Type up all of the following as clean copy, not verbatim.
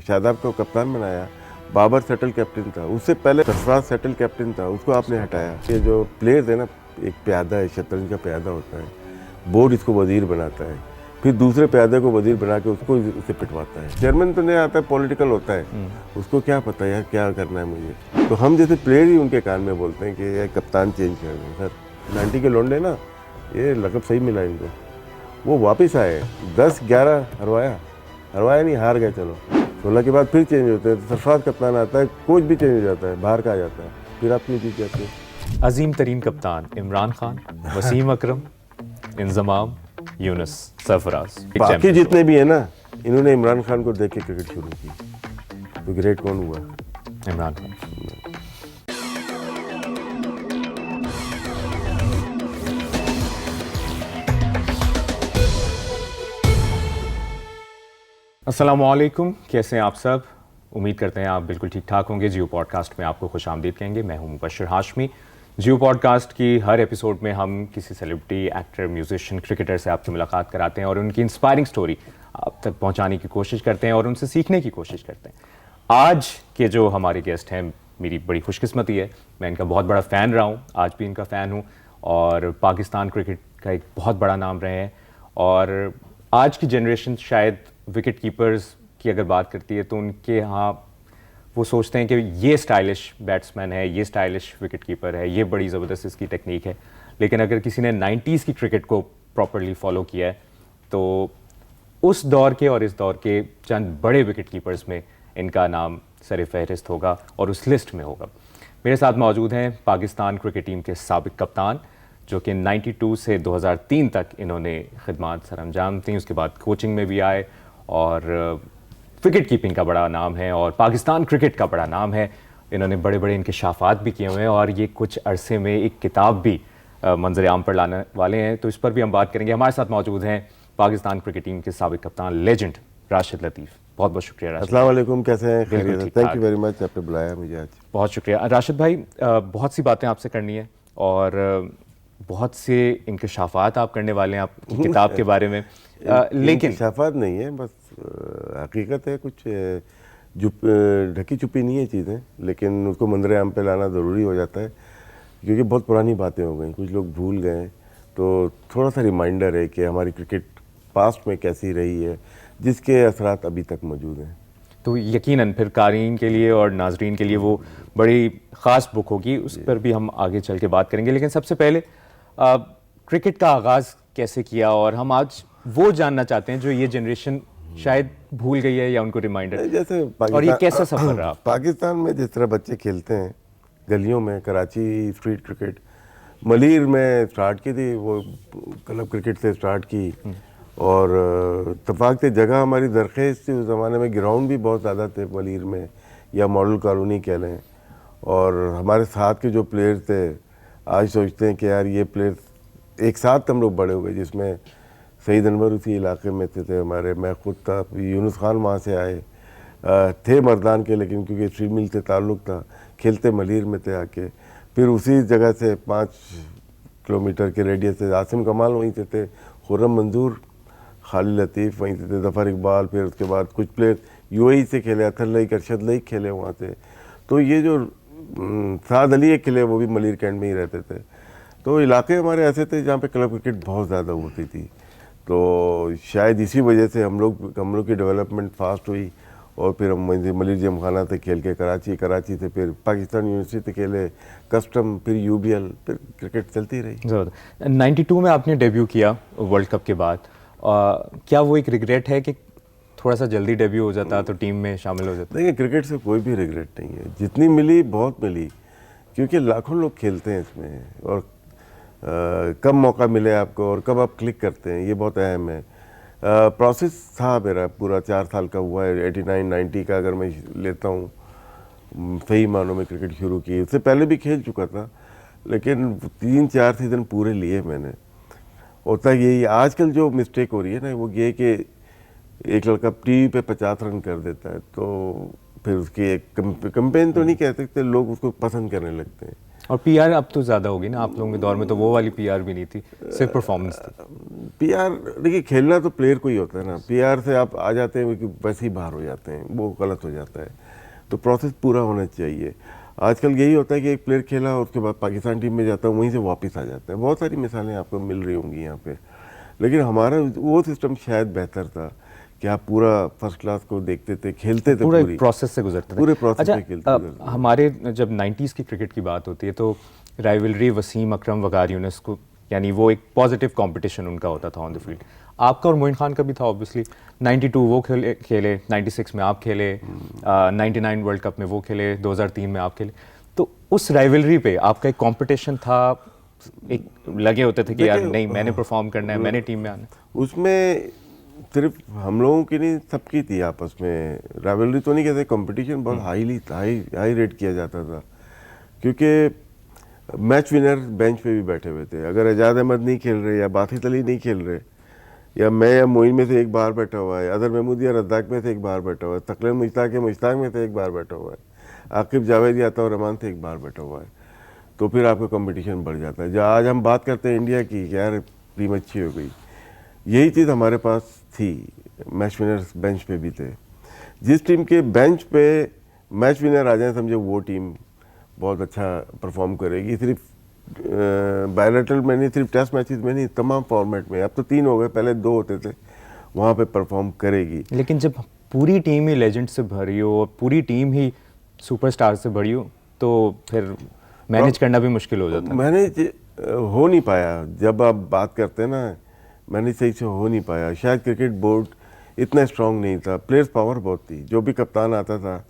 शादाब को कप्तान बनाया, बाबर सेटल कैप्टन था, उससे पहले सरफराज सेटल कैप्टन था, उसको आपने हटाया। ये जो प्लेयर्स है ना, एक प्यादा है, शतरंज का प्यादा होता है, बोर्ड इसको वजीर बनाता है, फिर दूसरे प्यादे को वजीर बना के उसको उसे पिटवाता है। चेयरमैन तो नहीं आता है, पॉलिटिकल होता है, उसको क्या पता यार क्या करना है मुझे। तो हम जैसे प्लेयर ही उनके कान में बोलते हैं कि यार कप्तान चेंज कर दें सर। 90 के लौंडे ना, ये लकब सही मिला इनको। वो वापस आए, 10-11 हरवाया नहीं, हार गए। चलो 16 के बाद फिर चेंज होते हैं, तो सरफराज कप्तान आता है, कोच भी चेंज हो जाता है, बाहर का आ जाता है, फिर आप क्यों जीत जाते हैं। अजीम तरीन कप्तान इमरान खान, वसीम अकरम, इंजमाम, यूनुस, सरफराज। बाकी जितने भी है ना, इन्होंने इमरान खान को देख के क्रिकेट शुरू की, तो ग्रेट कौन हुआ? इमरान खान। अस्सलामुअलैकुम, कैसे हैं आप सब? उम्मीद करते हैं आप बिल्कुल ठीक ठाक होंगे। जियो पॉडकास्ट में आपको खुश आमदीद कहेंगे। मैं हूं मुबश्शिर हाशमी। जियो पॉडकास्ट की हर एपिसोड में हम किसी सेलिब्रिटी, एक्टर, म्यूजिशियन, क्रिकेटर से आपकी मुलाकात कराते हैं और उनकी इंस्पायरिंग स्टोरी आप तक पहुंचाने की कोशिश करते हैं और उनसे सीखने की कोशिश करते हैं। आज के जो हमारे गेस्ट हैं, मेरी बड़ी खुशकिस्मती है, मैं इनका बहुत बड़ा फ़ैन रहा हूँ, आज भी इनका फ़ैन हूँ और पाकिस्तान क्रिकेट का एक बहुत बड़ा नाम रहे हैं। और आज की जनरेशन शायद विकेट कीपर्स की अगर बात करती है तो उनके यहाँ वो सोचते हैं कि ये स्टाइलिश बैट्समैन है, ये स्टाइलिश विकेट कीपर है, ये बड़ी ज़बरदस्त इसकी टेक्निक है। लेकिन अगर किसी ने 90s की क्रिकेट को प्रॉपरली फॉलो किया है तो उस दौर के और इस दौर के चंद बड़े विकेट कीपर्स में इनका नाम सर फहरिस्त होगा और उस लिस्ट में होगा। मेरे साथ मौजूद हैं पाकिस्तान क्रिकेट टीम के साबिक कप्तान, जो कि 92 से 2003 तक इन्होंने खिदमात सर अंजाम दी। उसके बाद कोचिंग में भी आए और विकेट कीपिंग का बड़ा नाम है और पाकिस्तान क्रिकेट का बड़ा नाम है। इन्होंने बड़े बड़े इंकशाफात भी किए हुए हैं और ये कुछ अरसे में एक किताब भी मंजर आम पर लाने वाले हैं, तो इस पर भी हम बात करेंगे। हमारे साथ मौजूद हैं पाकिस्तान क्रिकेट टीम के साबिक कप्तान, लेजेंड राशिद लतीफ़। बहुत बहुत शुक्रिया राशिद। अस्सलाम वालेकुम, कैसे हैं? खैरियत? थैंक यू वेरी मच, आपने बुलाया मुझे आज। बहुत शुक्रिया राशिद भाई। बहुत सी बातें आपसे करनी है और बहुत से इंकशाफात आप करने वाले हैं आपकी किताब के बारे में। लेकिन इंकशाफात नहीं है, बस हकीकत है, कुछ ढकी छुपी नहीं है चीज़ें, लेकिन उसको मंजर आम पे लाना ज़रूरी हो जाता है क्योंकि बहुत पुरानी बातें हो गई, कुछ लोग भूल गए। तो थोड़ा सा रिमाइंडर है कि हमारी क्रिकेट पास्ट में कैसी रही है, जिसके असरात अभी तक मौजूद हैं। तो यकीनन फिर क़ारीन के लिए और नाजरीन के लिए वो बड़ी ख़ास बुक होगी, उस पर भी हम आगे चल के बात करेंगे। लेकिन सबसे पहले क्रिकेट का आगाज़ कैसे किया, और हम आज वो जानना चाहते हैं जो ये जनरेशन शायद भूल गई है या उनको रिमाइंडर, जैसे और ये कैसा सफ़र रहा? पाकिस्तान में जिस तरह बच्चे खेलते हैं गलियों में, कराची स्ट्रीट क्रिकेट, मलीर में स्टार्ट की थी, वो क्लब क्रिकेट से स्टार्ट की, और इत्तेफाक से जगह हमारी दरखेज थी उस ज़माने में, ग्राउंड भी बहुत ज़्यादा थे मलीर में, या मॉडल कॉलोनी कह लें। और हमारे साथ के जो प्लेयर थे, आज सोचते हैं कि यार ये प्लेयर एक साथ हम लोग बड़े हो गए, जिसमें सईद अनवर उसी इलाके में थे हमारे, मैं खुद था, यूनुस खान वहाँ से आए थे मर्दान के, लेकिन क्योंकि स्ट्रीट मिल से ताल्लुक़ था, खेलते मलीर में थे आके। फिर उसी जगह से 5 किलोमीटर के रेडियस से आसिम कमाल वहीं से थे, खुर्रम मंजूर, खालिद लतीफ़ वहीं से थे, ज़फ़र इकबाल, फिर उसके बाद कुछ प्लेयर यूएई से खेले, अथर लईक, अरशद लईक खेले वहाँ से। तो ये जो साद अली एक खेले, वो भी मलीर कैंट में ही रहते थे। तो इलाके हमारे ऐसे थे जहाँ पे क्लब क्रिकेट बहुत ज़्यादा होती थी, तो शायद इसी वजह से हम लोग की डेवलपमेंट फास्ट हुई। और फिर हम मलीर जमखाना से खेल के कराची से फिर पाकिस्तान यूनिवर्सिटी से खेले, कस्टम, फिर यूबीएल, फिर क्रिकेट चलती रही। ज़बरदस्त। 92 में आपने डेब्यू किया वर्ल्ड कप के बाद, क्या वो एक रिग्रेट है कि थोड़ा सा जल्दी डेब्यू हो जाता तो टीम में शामिल हो जाता? देखिए, क्रिकेट से कोई भी रिग्रेट नहीं है, जितनी मिली बहुत मिली, क्योंकि लाखों लोग खेलते हैं इसमें, और कब मौका मिले आपको और कब आप क्लिक करते हैं, ये बहुत अहम है। प्रोसेस था मेरा पूरा 4 साल का हुआ है, 89-90 का अगर मैं लेता हूँ, सही मानों में क्रिकेट शुरू की। उससे पहले भी खेल चुका था, लेकिन 3-4 सीज़न पूरे लिए मैंने। होता यही आजकल जो मिस्टेक हो रही है ना, वो ये कि एक लड़का टीवी पे 50 रन कर देता है, तो फिर उसकी एक कंपेन तो नहीं कह सकते, लोग उसको पसंद करने लगते हैं। और पीआर अब तो ज़्यादा होगी ना, आप लोगों के दौर में तो वो वाली पीआर भी नहीं थी, सिर्फ परफॉर्मेंस थी। पीआर देखिए, खेलना तो प्लेयर को ही होता है ना, पीआर से आप आ जाते हैं कि वैसे ही बाहर हो जाते हैं, वो गलत हो जाता है। तो प्रोसेस पूरा होना चाहिए। आजकल यही होता है कि एक प्लेयर खेला और उसके बाद पाकिस्तान टीम में जाता है, वहीं से वापस आ जाता है। बहुत सारी मिसालें आपको मिल रही होंगी यहाँ पे, लेकिन हमारा वो सिस्टम शायद बेहतर था कि आप पूरा फर्स्ट क्लास को देखते थे, खेलते थे, पूरे पूरी प्रोसेस से गुजरते थे। पूरे प्रोसेस अच्छा, से खेलते थे। हमारे जब 90s की क्रिकेट की बात होती है तो राइवलरी वसीम अकरम वकार यूनुस को, यानी वो एक पॉजिटिव कंपटीशन उनका होता था ऑन द फील्ड। आपका और मोइन खान का भी था ऑब्वियसली। 92 वो खेले 96 में आप खेले, 99 वर्ल्ड कप में वो खेले, 2003 में आप खेले। तो उस राइवलरी पे आपका एक कंपटीशन था, एक लगे होते थे कि यार नहीं, मैंने परफॉर्म करना है, मैंने टीम में आना है। उसमें सिर्फ हम लोगों की नहीं, सबकी थी आपस में। राइवलरी तो नहीं कहते, कंपटीशन बहुत हाई रेट किया जाता था, क्योंकि मैच विनर बेंच पे भी बैठे हुए थे। अगर एजाज अहमद नहीं खेल रहे या बाथित अली नहीं खेल रहे, या मैं या मोइन में से एक बाहर बैठा हुआ है, अदर महमूद या रद्दाक में से एक बाहर बैठा हुआ है, तकलीम मुश्ताक में से एक बाहर बैठा हुआ है, आकिब जावेद या अता रहमान से एक बाहर बैठा हुआ है, तो फिर आपका कंपटीशन बढ़ जाता है। जो आज हम बात करते हैं इंडिया की, यार टीम अच्छी हो गई, यही चीज़ हमारे पास थी। मैच विनर्स बेंच पे भी थे। जिस टीम के बेंच पे मैच विनर आ जाए, समझो वो टीम बहुत अच्छा परफॉर्म करेगी। सिर्फ बायलैटरल में नहीं, सिर्फ टेस्ट मैचेस में नहीं, तमाम फॉर्मेट में। अब तो 3 हो गए, पहले 2 होते थे, वहाँ पे परफॉर्म करेगी। लेकिन जब पूरी टीम ही लेजेंड से भरी हो और पूरी टीम ही सुपरस्टार से भरी हो, तो फिर मैनेज करना भी मुश्किल हो जाता है। मैनेज हो नहीं पाया। जब आप बात करते हैं ना, मैनेज सही से हो नहीं पाया। शायद क्रिकेट बोर्ड इतना स्ट्रांग नहीं था, प्लेयर्स पावर बहुत थी। जो भी कप्तान आता था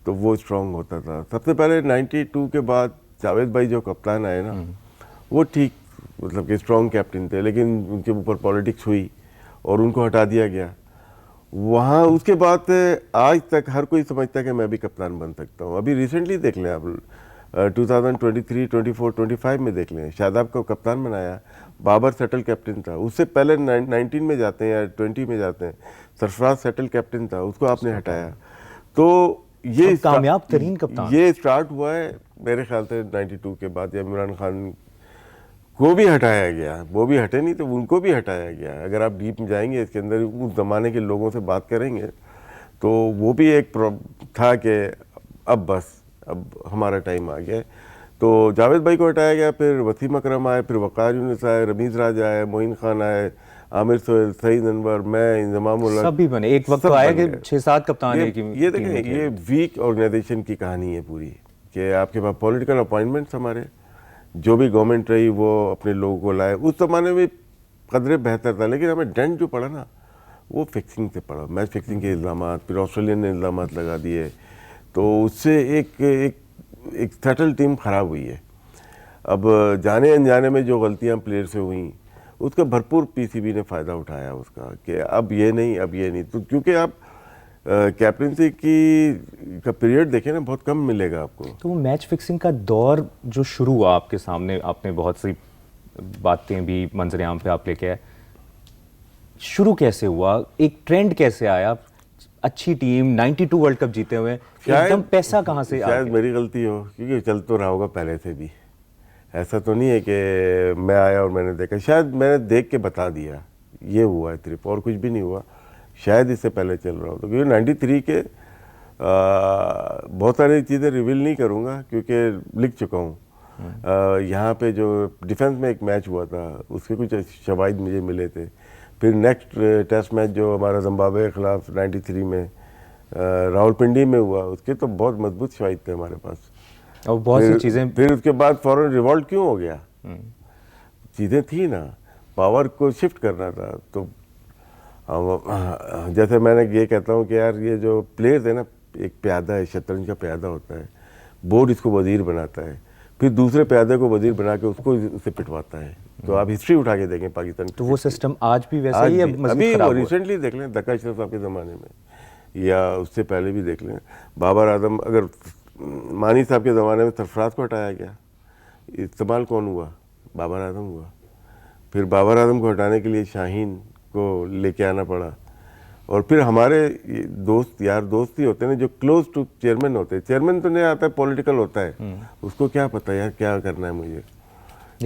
तो वो स्ट्रांग होता था। सबसे पहले 92 के बाद जावेद भाई जो कप्तान आए ना, वो ठीक, मतलब कि स्ट्रांग कैप्टन थे, लेकिन उनके ऊपर पॉलिटिक्स हुई और उनको हटा दिया गया। वहाँ उसके बाद आज तक हर कोई समझता है कि मैं भी कप्तान बन सकता हूँ। अभी रिसेंटली देख लें आप, 2023, 24, 25 में देख लें, शादाब को कप्तान बनाया, बाबर सेटल कैप्टन था। उससे पहले 19 में जाते हैं या 20 में जाते हैं, सरफराज सेटल कैप्टन था, उसको आपने हटाया। तो ये कामयाब तरीन कप्तान, ये स्टार्ट हुआ है मेरे ख्याल से 92 के बाद। या इमरान खान को भी हटाया गया, वो भी हटे नहीं तो उनको भी हटाया गया। अगर आप डीप में जाएंगे इसके अंदर, उस ज़माने के लोगों से बात करेंगे, तो वो भी एक था कि अब बस, अब हमारा टाइम आ गया है। तो जावेद भाई को हटाया गया, फिर वसीम अकरम आए, फिर वकार यूनुस आए, रमीज़ राज आए, मोइन खान आए, आमिर सोहेल, सईद अनवर, मैं, इंजमाम उल हक, सभी बने। एक वक्त तो आया कि 6-7 कप्तान एक ये देखें, ये वीक ऑर्गेनाइजेशन की कहानी है पूरी, कि आपके पास पॉलिटिकल अपॉइंटमेंट्स, हमारे जो भी गवर्नमेंट रही वो अपने लोगों को लाए। उस ज़माने में कदरे बेहतर था, लेकिन हमें डेंट जो पड़ा ना, वो फिक्सिंग से पड़ा। मैच फिक्सिंग के इल्ज़ाम, फिर ऑस्ट्रेलियन ने इल्ज़ाम लगा दिए, तो उससे एक सेटल टीम ख़राब हुई है। अब जाने अनजाने में जो गलतियां प्लेयर से हुई, उसका भरपूर पीसीबी ने फ़ायदा उठाया उसका, कि अब ये नहीं। तो क्योंकि आप कैप्टनसी का पीरियड देखें ना, बहुत कम मिलेगा आपको। तो वो मैच फिक्सिंग का दौर जो शुरू हुआ आपके सामने, आपने बहुत सी बातें भी मंजर-ए-आम पे आप लेके आए, शुरू कैसे हुआ, एक ट्रेंड कैसे आया? अच्छी टीम, 92 वर्ल्ड कप जीते हुए, एकदम पैसा कहाँ से आ गया? शायद मेरी गलती हो, क्योंकि चल तो रहा होगा पहले से भी। ऐसा तो नहीं है कि मैं आया और मैंने देखा, शायद मैंने देख के बता दिया, ये हुआ है सिर्फ, और कुछ भी नहीं हुआ। शायद इससे पहले चल रहा होता, क्योंकि 93 के बहुत सारी चीज़ें रिवील नहीं करूँगा, क्योंकि लिख चुका हूँ। यहाँ पे जो डिफेंस में एक मैच हुआ था, उसके कुछ शवाहिद मुझे मिले थे। फिर नेक्स्ट टेस्ट मैच जो हमारा जिम्बाब्वे के खिलाफ 93 में रावलपिंडी में हुआ, उसके तो बहुत मजबूत शवाहिद थे हमारे पास। और बहुत सी चीज़ें, फिर उसके बाद फॉरेन रिवॉल्ट क्यों हो गया? चीज़ें थी ना, पावर को शिफ्ट करना था। तो जैसे मैंने ये कहता हूँ कि यार, ये जो प्लेयर्स है ना, एक प्यादा है, शतरंज का प्यादा होता है, बोर्ड इसको वजीर बनाता है, फिर दूसरे प्यादे को वजीर बना के उससे पिटवाता है। तो आप हिस्ट्री उठा के देखें पाकिस्तान, तो वो सिस्टम आज भी वैसा ही है? अभी रिसेंटली देख लें, दक्का अशरफ साहब के ज़माने में, या उससे पहले भी देख लें, बाबर आजम, अगर मानी साहब के ज़माने में सरफराज को हटाया गया, इस्तेमाल कौन हुआ? बाबर आजम हुआ। फिर बाबर आजम को हटाने के लिए शाहीन को लेके आना पड़ा, और फिर हमारे ये दोस्त यार दोस्त ही होते हैं ना जो क्लोज टू चेयरमैन होते हैं। चेयरमैन तो नहीं आता है, पॉलिटिकल होता है, उसको क्या पता यार क्या करना है मुझे।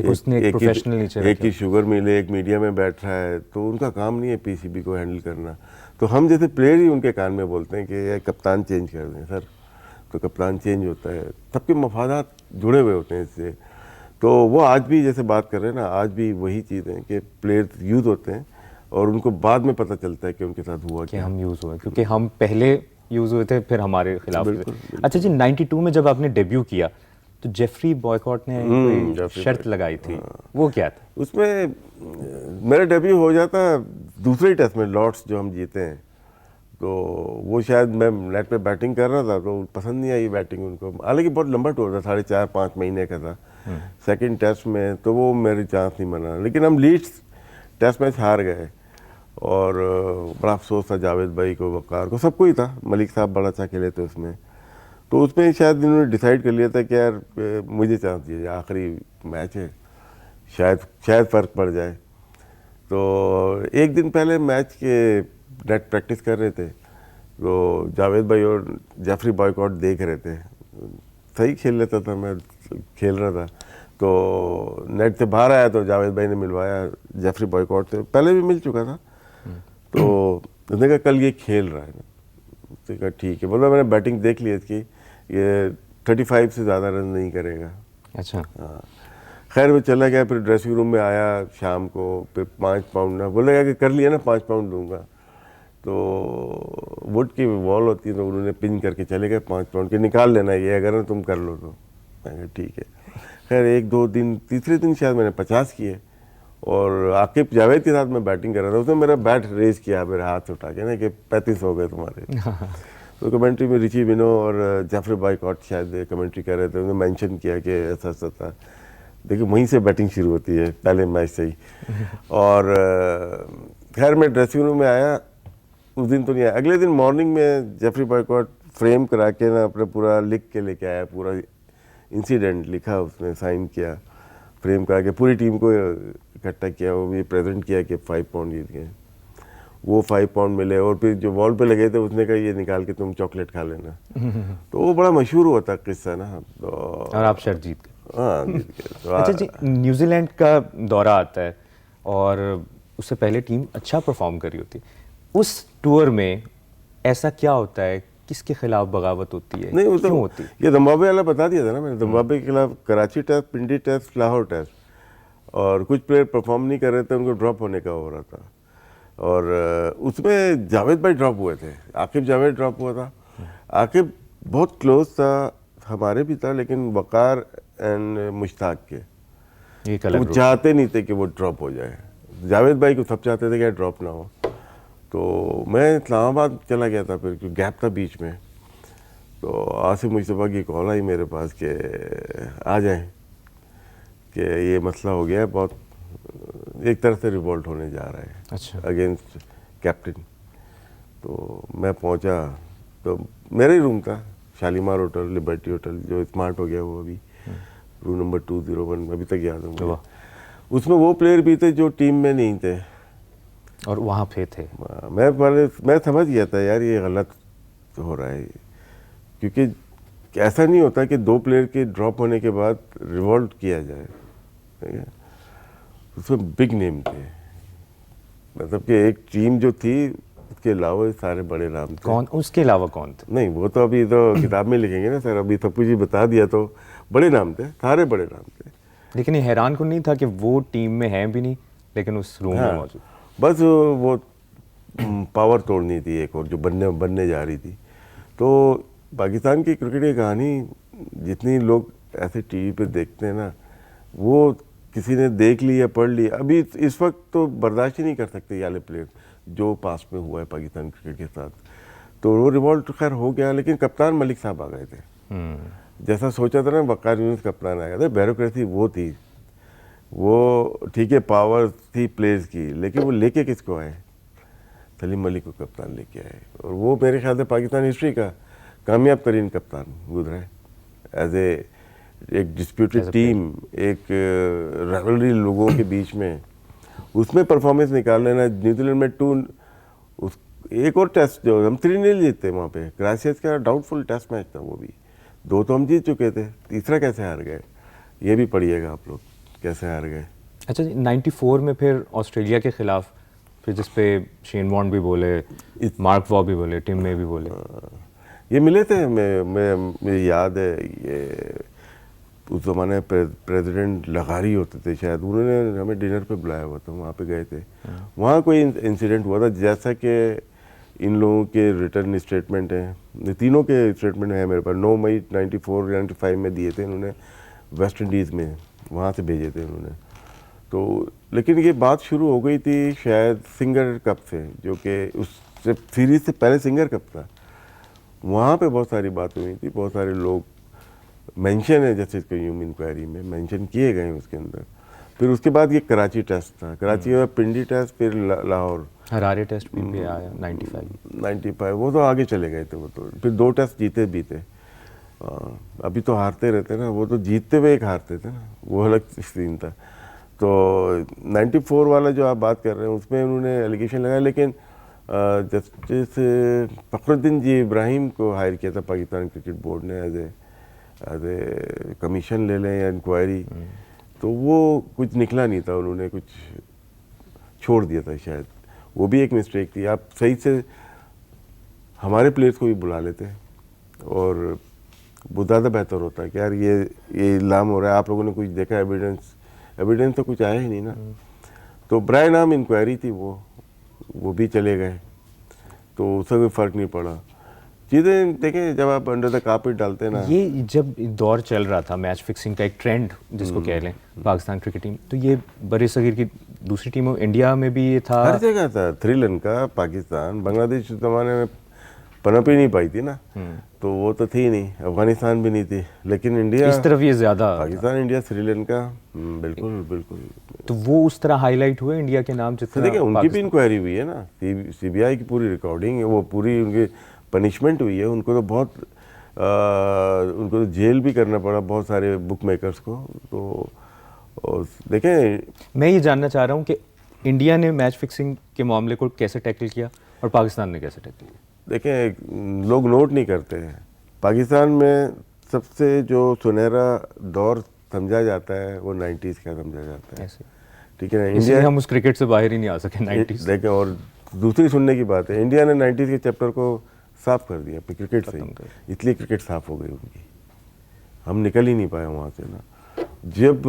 उसने एक प्रोफेशनल नीचे एक ही शुगर मिल है, एक मीडिया में बैठ रहा है, तो उनका काम नहीं है पीसीबी को हैंडल करना। तो हम जैसे प्लेयर ही उनके कान में बोलते हैं कि ये कप्तान चेंज कर दें सर, तो कप्तान चेंज होता है। सबके मफादात जुड़े हुए होते हैं इससे। तो वो आज भी जैसे बात कर रहे हैं ना, आज भी वही चीज़ है कि प्लेयर्स यूज़ होते हैं और उनको बाद में पता चलता है कि उनके साथ हुआ कि क्या। हम यूज़ हुए, क्योंकि हम पहले यूज़ हुए थे फिर हमारे खिलाफ हुए। अच्छा जी, 92 में जब आपने डेब्यू किया तो जेफरी बॉयकॉट ने कोई शर्त लगाई थी, वो क्या था? उसमें मेरा डेब्यू हो जाता दूसरे ही टेस्ट में, लॉर्ड्स जो हम जीते हैं। तो वो शायद मैं नेट पे बैटिंग कर रहा था तो पसंद नहीं आई बैटिंग उनको, हालांकि बहुत लंबा टूर था, 4.5-5 महीने का था। सेकंड टेस्ट में तो वो मेरी चांस नहीं बना, लेकिन हम लीड्स टेस्ट मैच हार गए और बड़ा अफसोस था जावेद भाई को, वकार को, सबको ही था। मलिक साहब बड़ा अच्छा खेले थे उसमें। तो उसमें शायद इन्होंने डिसाइड कर लिया था कि यार मुझे चांस दीजिए, आखिरी मैच है, शायद फ़र्क पड़ जाए। तो एक दिन पहले मैच के नेट प्रैक्टिस कर रहे थे, तो जावेद भाई और जेफरी बॉयकॉट देख रहे थे। सही खेल लेता था, मैं खेल रहा था, तो नेट से बाहर आया तो जावेद भाई ने मिलवाया जेफरी बॉयकॉट से, पहले भी मिल चुका था। तो उसने कहा कल ये खेल रहा है ना, उसने कहा ठीक है। बोला मैंने बैटिंग देख ली इसकी, ये 35 से ज़्यादा रन नहीं करेगा। अच्छा। हाँ, खैर वो चला गया। फिर ड्रेसिंग रूम में आया शाम को, फिर 5 पाउंड ना बोलेगा कि कर लिया ना 5 पाउंड दूंगा। तो वुड की वॉल होती है तो उन्होंने पिन करके चले गए 5 पाउंड के, निकाल लेना ये अगर ना तुम कर लो तो। मैं कहा ठीक है। खैर 1-2 दिन, तीसरे दिन शायद मैंने 50 किए और आकिब जावेद के साथ मैं बैटिंग कर रहा था। उसने मेरा बैट रेज किया मेरे हाथ उठा के ना कि 35 हो गए तुम्हारे। तो कमेंट्री में रिची विनो और जेफरी बॉयकॉट शायद कमेंट्री कर रहे थे, उन्होंने मेंशन किया कि ऐसा ऐसा था। देखिए वहीं से बैटिंग शुरू होती है, पहले मैच से ही। और खैर मैं ड्रेसिंग रूम में आया, उस दिन तो नहीं आया। अगले दिन मॉर्निंग में जेफरी बॉयकॉट फ्रेम करा के ना अपने पूरा लिख के लेके आया, पूरा इंसिडेंट लिखा उसने, साइन किया, फ्रेम करा के पूरी टीम को इकट्ठा किया, वो भी प्रेजेंट किया कि 5 पाउंड जीत गए। वो 5 पाउंड मिले और फिर जो वॉल पे लगे थे उसने कहा ये निकाल के तुम चॉकलेट खा लेना। तो वो बड़ा मशहूर हुआ था किस्सा ना। तो और आप शर्त जीत गए। हाँ जीत गए। तो अच्छा जी, न्यूजीलैंड का दौरा आता है और उससे पहले टीम अच्छा परफॉर्म कर रही होती है। उस टूर में ऐसा क्या होता है, किसके खिलाफ बगावत होती है, नहीं वो क्यों तो होती है? ये जिम्बाब्वे वाला बता दिया था ना मैंने। जिम्बाब्वे के खिलाफ कराची टेस्ट, पिंडी टेस्ट, लाहौर टेस्ट, और कुछ प्लेयर परफॉर्म नहीं कर रहे थे, उनको ड्रॉप होने का हो रहा था। और उसमें जावेद भाई ड्रॉप हुए थे, आकिब जावेद ड्रॉप हुआ था। आकिब बहुत क्लोज था, हमारे भी था, लेकिन वकार एंड मुश्ताक के एक वो अलग ग्रुप। चाहते नहीं थे कि वो ड्रॉप हो जाए। जावेद भाई को सब चाहते थे कि ड्रॉप ना हो। तो मैं इस्लामाबाद चला गया था फिर, क्योंकि गैप था बीच में। तो आसिफ मुस्तफ़ा की कॉल आई मेरे पास कि आ जाएं, कि ये मसला हो गया है, बहुत एक तरह से रिवोल्ट होने जा रहा है अच्छा। Against captain. तो मैं पहुंचा तो मेरा ही रूम था, शालीमार होटल, लिबर्टी होटल, जो स्मार्ट हो गया वो अभी, रूम नंबर 201, अभी तक याद है मुझे। उसमें वो प्लेयर भी थे जो टीम में नहीं थे और वहाँ पे थे। मैं समझ गया था यार ये गलत हो रहा है, क्योंकि ऐसा नहीं होता कि 2 प्लेयर के ड्रॉप होने के बाद रिवोल्ट किया जाए, ठीक है। उसमें बिग नेम थे, मतलब कि एक टीम जो थी उसके अलावा सारे बड़े नाम थे। कौन, उसके अलावा कौन थे? नहीं वो तो अभी तो किताब में लिखेंगे ना सर, अभी सब कुछ ही बता दिया। तो बड़े नाम थे, सारे बड़े नाम थे। लेकिन ये हैरान को नहीं था कि वो टीम में है भी नहीं लेकिन उस रूम में मौजूद। बस वो पावर तोड़नी थी एक और, जो बनने जा रही थी। तो पाकिस्तान की क्रिकेट की कहानी जितनी लोग ऐसे टीवी पे देखते हैं ना, वो किसी ने देख ली या पढ़ ली। अभी इस वक्त तो बर्दाश्त ही नहीं कर सकते ये वाले प्लेयर जो पास में हुआ है पाकिस्तान क्रिकेट के साथ। तो वो रिवॉल्ट खैर हो गया, लेकिन कप्तान मलिक साहब आ गए थे। जैसा सोचा था ना, वकार यूनुस कप्तान आया था। ब्यूरोक्रेसी वो थी, वो ठीक है पावर थी प्लेयर्स की, लेकिन वो लेके किसको आए? सलीम मलिक को कप्तान लेके आए। और वो मेरे ख्याल से पाकिस्तान हिस्ट्री का कामयाब तरीन कप्तान गुजरा है। एज एक डिस्प्यूटेड टीम, एक राइवलरी लोगों के बीच में, उसमें परफॉर्मेंस निकाल लेना। न्यूजीलैंड में एक और टेस्ट जो हम 3-0 जीते वहाँ पे, ग्रासियस का डाउटफुल टेस्ट मैच था वो भी, 2 तो हम जीत चुके थे, तीसरा कैसे हार गए, ये भी पढ़िएगा आप लोग कैसे हार गए। अच्छा जी, 94 में फिर ऑस्ट्रेलिया के खिलाफ, फिर जिस पे शेन वॉर्न भी बोले, मार्क वॉ भी बोले, टिम में भी बोले, ये मिले थे, मुझे याद है, ये उस ज़माने प्रेसिडेंट लगारी होते थे शायद, उन्होंने हमें डिनर पे बुलाया हुआ था, वहाँ पे गए थे। वहाँ कोई इंसिडेंट हुआ था, जैसा कि इन लोगों के रिटर्न स्टेटमेंट हैं, तीनों के स्टेटमेंट हैं मेरे पास, 9 मई 94-95 में दिए थे इन्होंने, वेस्ट इंडीज़ में, वहाँ से भेजे थे उन्होंने। तो लेकिन ये बात शुरू हो गई थी शायद सिंगर कप से, जो कि उस सीरीज़ से पहले सिंगर कप था, वहाँ पे बहुत सारी बातें हुई थी, बहुत सारे लोग मेंशन है जस्टिस कयूम इंक्वायरी में मेंशन किए गए उसके अंदर। फिर उसके बाद ये कराची टेस्ट था, कराची में पिंडी टेस्ट, फिर लाहौर, हरारे टेस्ट भी आया 95, वो तो आगे चले गए थे, वो तो फिर 2 टेस्ट जीते भी थे। अभी तो हारते रहते ना, वो तो जीतते हुए एक हारते थे ना, वो अलग सीन था। तो 94 वाला जो आप बात कर रहे हैं उसमें उन्होंने एलिगेशन लगाया, लेकिन जस्टिस फखरुद्दीन जी इब्राहिम को हायर किया था पाकिस्तान क्रिकेट बोर्ड ने एज ए कमीशन ले लें या इंक्वायरी, तो वो कुछ निकला नहीं था, उन्होंने कुछ छोड़ दिया था शायद, वो भी एक मिस्टेक थी। आप सही से हमारे प्लेयर्स को भी बुला लेते और वो ज़्यादा बेहतर होता है कि यार ये इल्ज़ाम हो रहा है, आप लोगों ने कुछ देखा, एविडेंस तो कुछ आया ही नहीं ना। तो ब्राय नाम इंक्वायरी थी, वो भी चले गए, तो उससे कोई फ़र्क नहीं पड़ा। चीज़ें देखें, जब आप अंडर द कारपेट डालते हैं ना, ये जब दौर चल रहा था मैच फिक्सिंग का, एक ट्रेंड जिसको कह लें, पाकिस्तान क्रिकेट टीम, तो ये बड़े सगीर की दूसरी टीमों, इंडिया में भी ये था, हर जगह था, श्रीलंका, पाकिस्तान, बांग्लादेश उस ज़माने में पनप ही नहीं पाई थी ना, तो वो तो थी नहीं, अफगानिस्तान भी नहीं थी, लेकिन इंडिया, इस तरफ ये ज़्यादा, पाकिस्तान, इंडिया, श्रीलंका, बिल्कुल बिल्कुल। तो वो उस तरह हाईलाइट हुए इंडिया के नाम जितना। देखिए उनकी भी इंक्वायरी हुई है ना, CBI की पूरी रिकॉर्डिंग है, वो पूरी उनकी पनिशमेंट हुई है, उनको तो बहुत उनको तो जेल भी करना पड़ा, बहुत सारे बुक मेकर्स को। तो देखें, मैं ये जानना चाह रहा हूँ कि इंडिया ने मैच फिक्सिंग के मामले को कैसे टैकल किया और पाकिस्तान ने कैसे टैकल किया। देखें, लोग नोट नहीं करते हैं, पाकिस्तान में सबसे जो सुनहरा दौर समझा जाता है वो 90s का समझा जाता है, ठीक है ना। इंडिया, हम उस क्रिकेट से बाहर ही नहीं आ सके 90s। देखें, और दूसरी सुनने की बात है, इंडिया ने 90s के चैप्टर को साफ कर दिया क्रिकेट से, इसलिए क्रिकेट साफ हो गई उनकी, हम निकल ही नहीं पाए वहाँ से ना। जब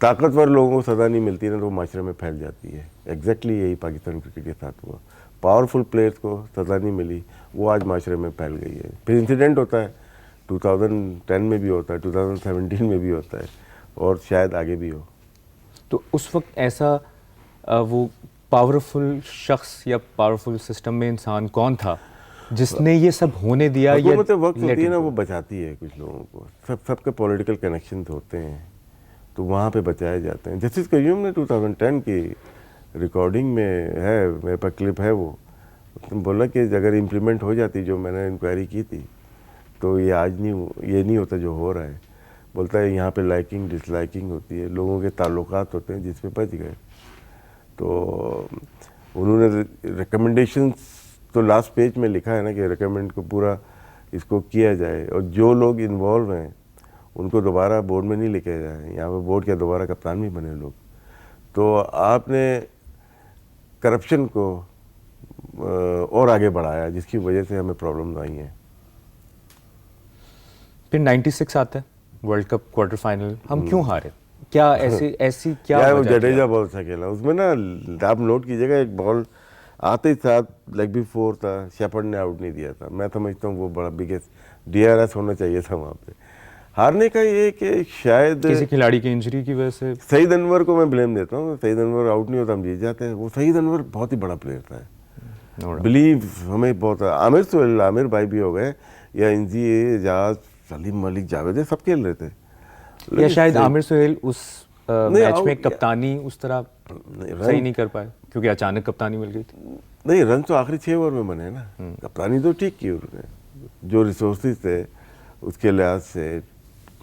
ताकतवर लोगों को सज़ा नहीं मिलती ना, तो माशरे में फैल जाती है। एग्जैक्टली यही पाकिस्तान क्रिकेट के साथ हुआ, पावरफुल प्लेयर्स को सज़ा नहीं मिली, वो आज माशरे में फैल गई है। फिर इंसिडेंट होता है, 2010 में भी होता है, 2017 में भी होता है, और शायद आगे भी हो। तो उस वक्त ऐसा वो पावरफुल शख्स या पावरफुल सिस्टम में इंसान कौन था जिसने ये सब होने दिया? या वक्त होती है ना, वो बचाती है कुछ लोगों को, सबके पॉलिटिकल कनेक्शन होते हैं, तो वहाँ पे बचाए जाते हैं। जस्टिस कयूम ने 2010 की रिकॉर्डिंग में है, मेरे पास क्लिप है, वो बोला कि अगर इम्प्लीमेंट हो जाती जो मैंने इंक्वायरी की थी, तो ये आज ये नहीं होता जो हो रहा है। बोलता है यहाँ पे लाइकिंग डिसलाइकिंग होती है, लोगों के ताल्लुकात होते हैं जिसमें बच गए। तो उन्होंने रिकमेंडेशंस तो लास्ट पेज में लिखा है ना कि रिकमेंड को पूरा इसको किया जाए, और जो लोग इन्वॉल्व हैं उनको दोबारा बोर्ड में नहीं लेके जाए, यहाँ पे बोर्ड के दोबारा कप्तान भी बने लोग। तो आपने करप्शन को और आगे बढ़ाया, जिसकी वजह से हमें प्रॉब्लम आई हैं। फिर 96 आता है, वर्ल्ड कप क्वार्टर फाइनल, हम क्यों हारे? क्या ऐसी क्या यार वो जडेजा बहुत अच्छा खेला उसमें ना, आप नोट कीजिएगा, एक बॉल आते ही साथ लेग भी 4 था, शेफर्ड ने आउट नहीं दिया था। मैं समझता हूँ वो बड़ा बिगेस्ट DRS होना चाहिए था वहाँ पे। हारने का ये कि शायद किसी खिलाड़ी की इंजरी की वजह से। सईद अनवर को मैं ब्लेम देता हूँ, सईद अनवर आउट नहीं होता हम जीत जाते हैं। वो सईद अनवर बहुत ही बड़ा प्लेयर था, बिलीव हमें बहुत। आमिर सोहेल, आमिर भाई भी हो गए, या इंजी, एजाज, सलीम मलिक, जावेद, सब खेल रहे थे। या शायद आमिर सोहेल उस मैच में कप्तानी उस तरह सही नहीं कर पाए क्योंकि अचानक कप्तानी मिल गई थी। नहीं, रन तो आखिरी 6 ओवर में बने ना, कप्तानी तो ठीक की उन्होंने, जो रिसोर्सेज थे उसके लिहाज से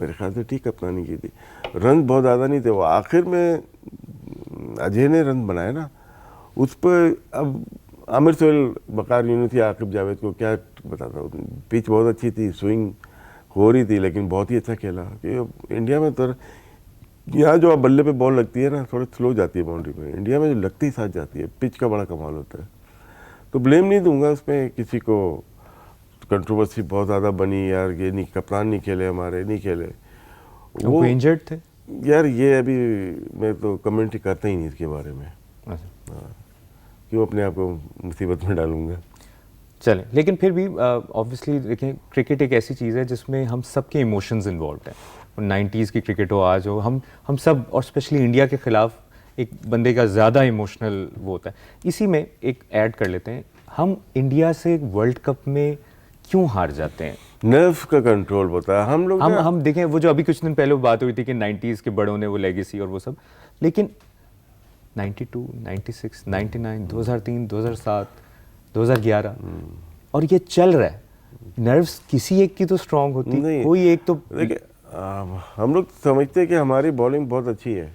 मेरे ख्याल से ठीक कप्तानी की थी। रन बहुत ज़्यादा नहीं थे, वो आखिर में अजय ने रन बनाए ना, उस पर अब आमिर सोहेल, वकार यूनुसी, आकिब जावेद को क्या बताता हूँ, पिच बहुत अच्छी थी, स्विंग हो रही थी, लेकिन बहुत ही अच्छा खेला। कि इंडिया में तो यहाँ जो आप बल्ले पे बॉल लगती है ना, थोड़ी स्लो जाती है बाउंड्री पे, इंडिया में जो लगती ही साथ जाती है, पिच का बड़ा कमाल होता है। तो ब्लेम नहीं दूंगा उसमें किसी को। कंट्रोवर्सी बहुत ज़्यादा बनी यार, ये नहीं, कप्तान नहीं खेले हमारे, नहीं खेले वो इंजर्ड थे यार। ये अभी मैं तो कमेंट करता ही नहीं इसके बारे में। हाँ, क्यों अपने आप को मुसीबत में डालूंगा। चलें, लेकिन फिर भी ऑब्वियसली देखें, क्रिकेट एक ऐसी चीज़ है जिसमें हम सबके इमोशंस इन्वॉल्व हैं। 90s की क्रिकेट हो, आज हो, हम सब, और स्पेशली इंडिया के ख़िलाफ़ एक बंदे का ज़्यादा इमोशनल वो होता है। इसी में एक ऐड कर लेते हैं, हम इंडिया से वर्ल्ड कप में क्यों हार जाते हैं? नर्व का कंट्रोल होता है। हम लोग हम देखें, वो जो अभी कुछ दिन पहले बात हुई थी कि 90s के बड़ों ने वो लेगेसी और वो सब, लेकिन 92, 96, 99, 2003, 2007, 2011 और ये चल रहा है। नर्व्स किसी एक की तो स्ट्रांग होती नहीं, कोई एक तो। देखिए हम लोग समझते हैं कि हमारी बॉलिंग बहुत अच्छी है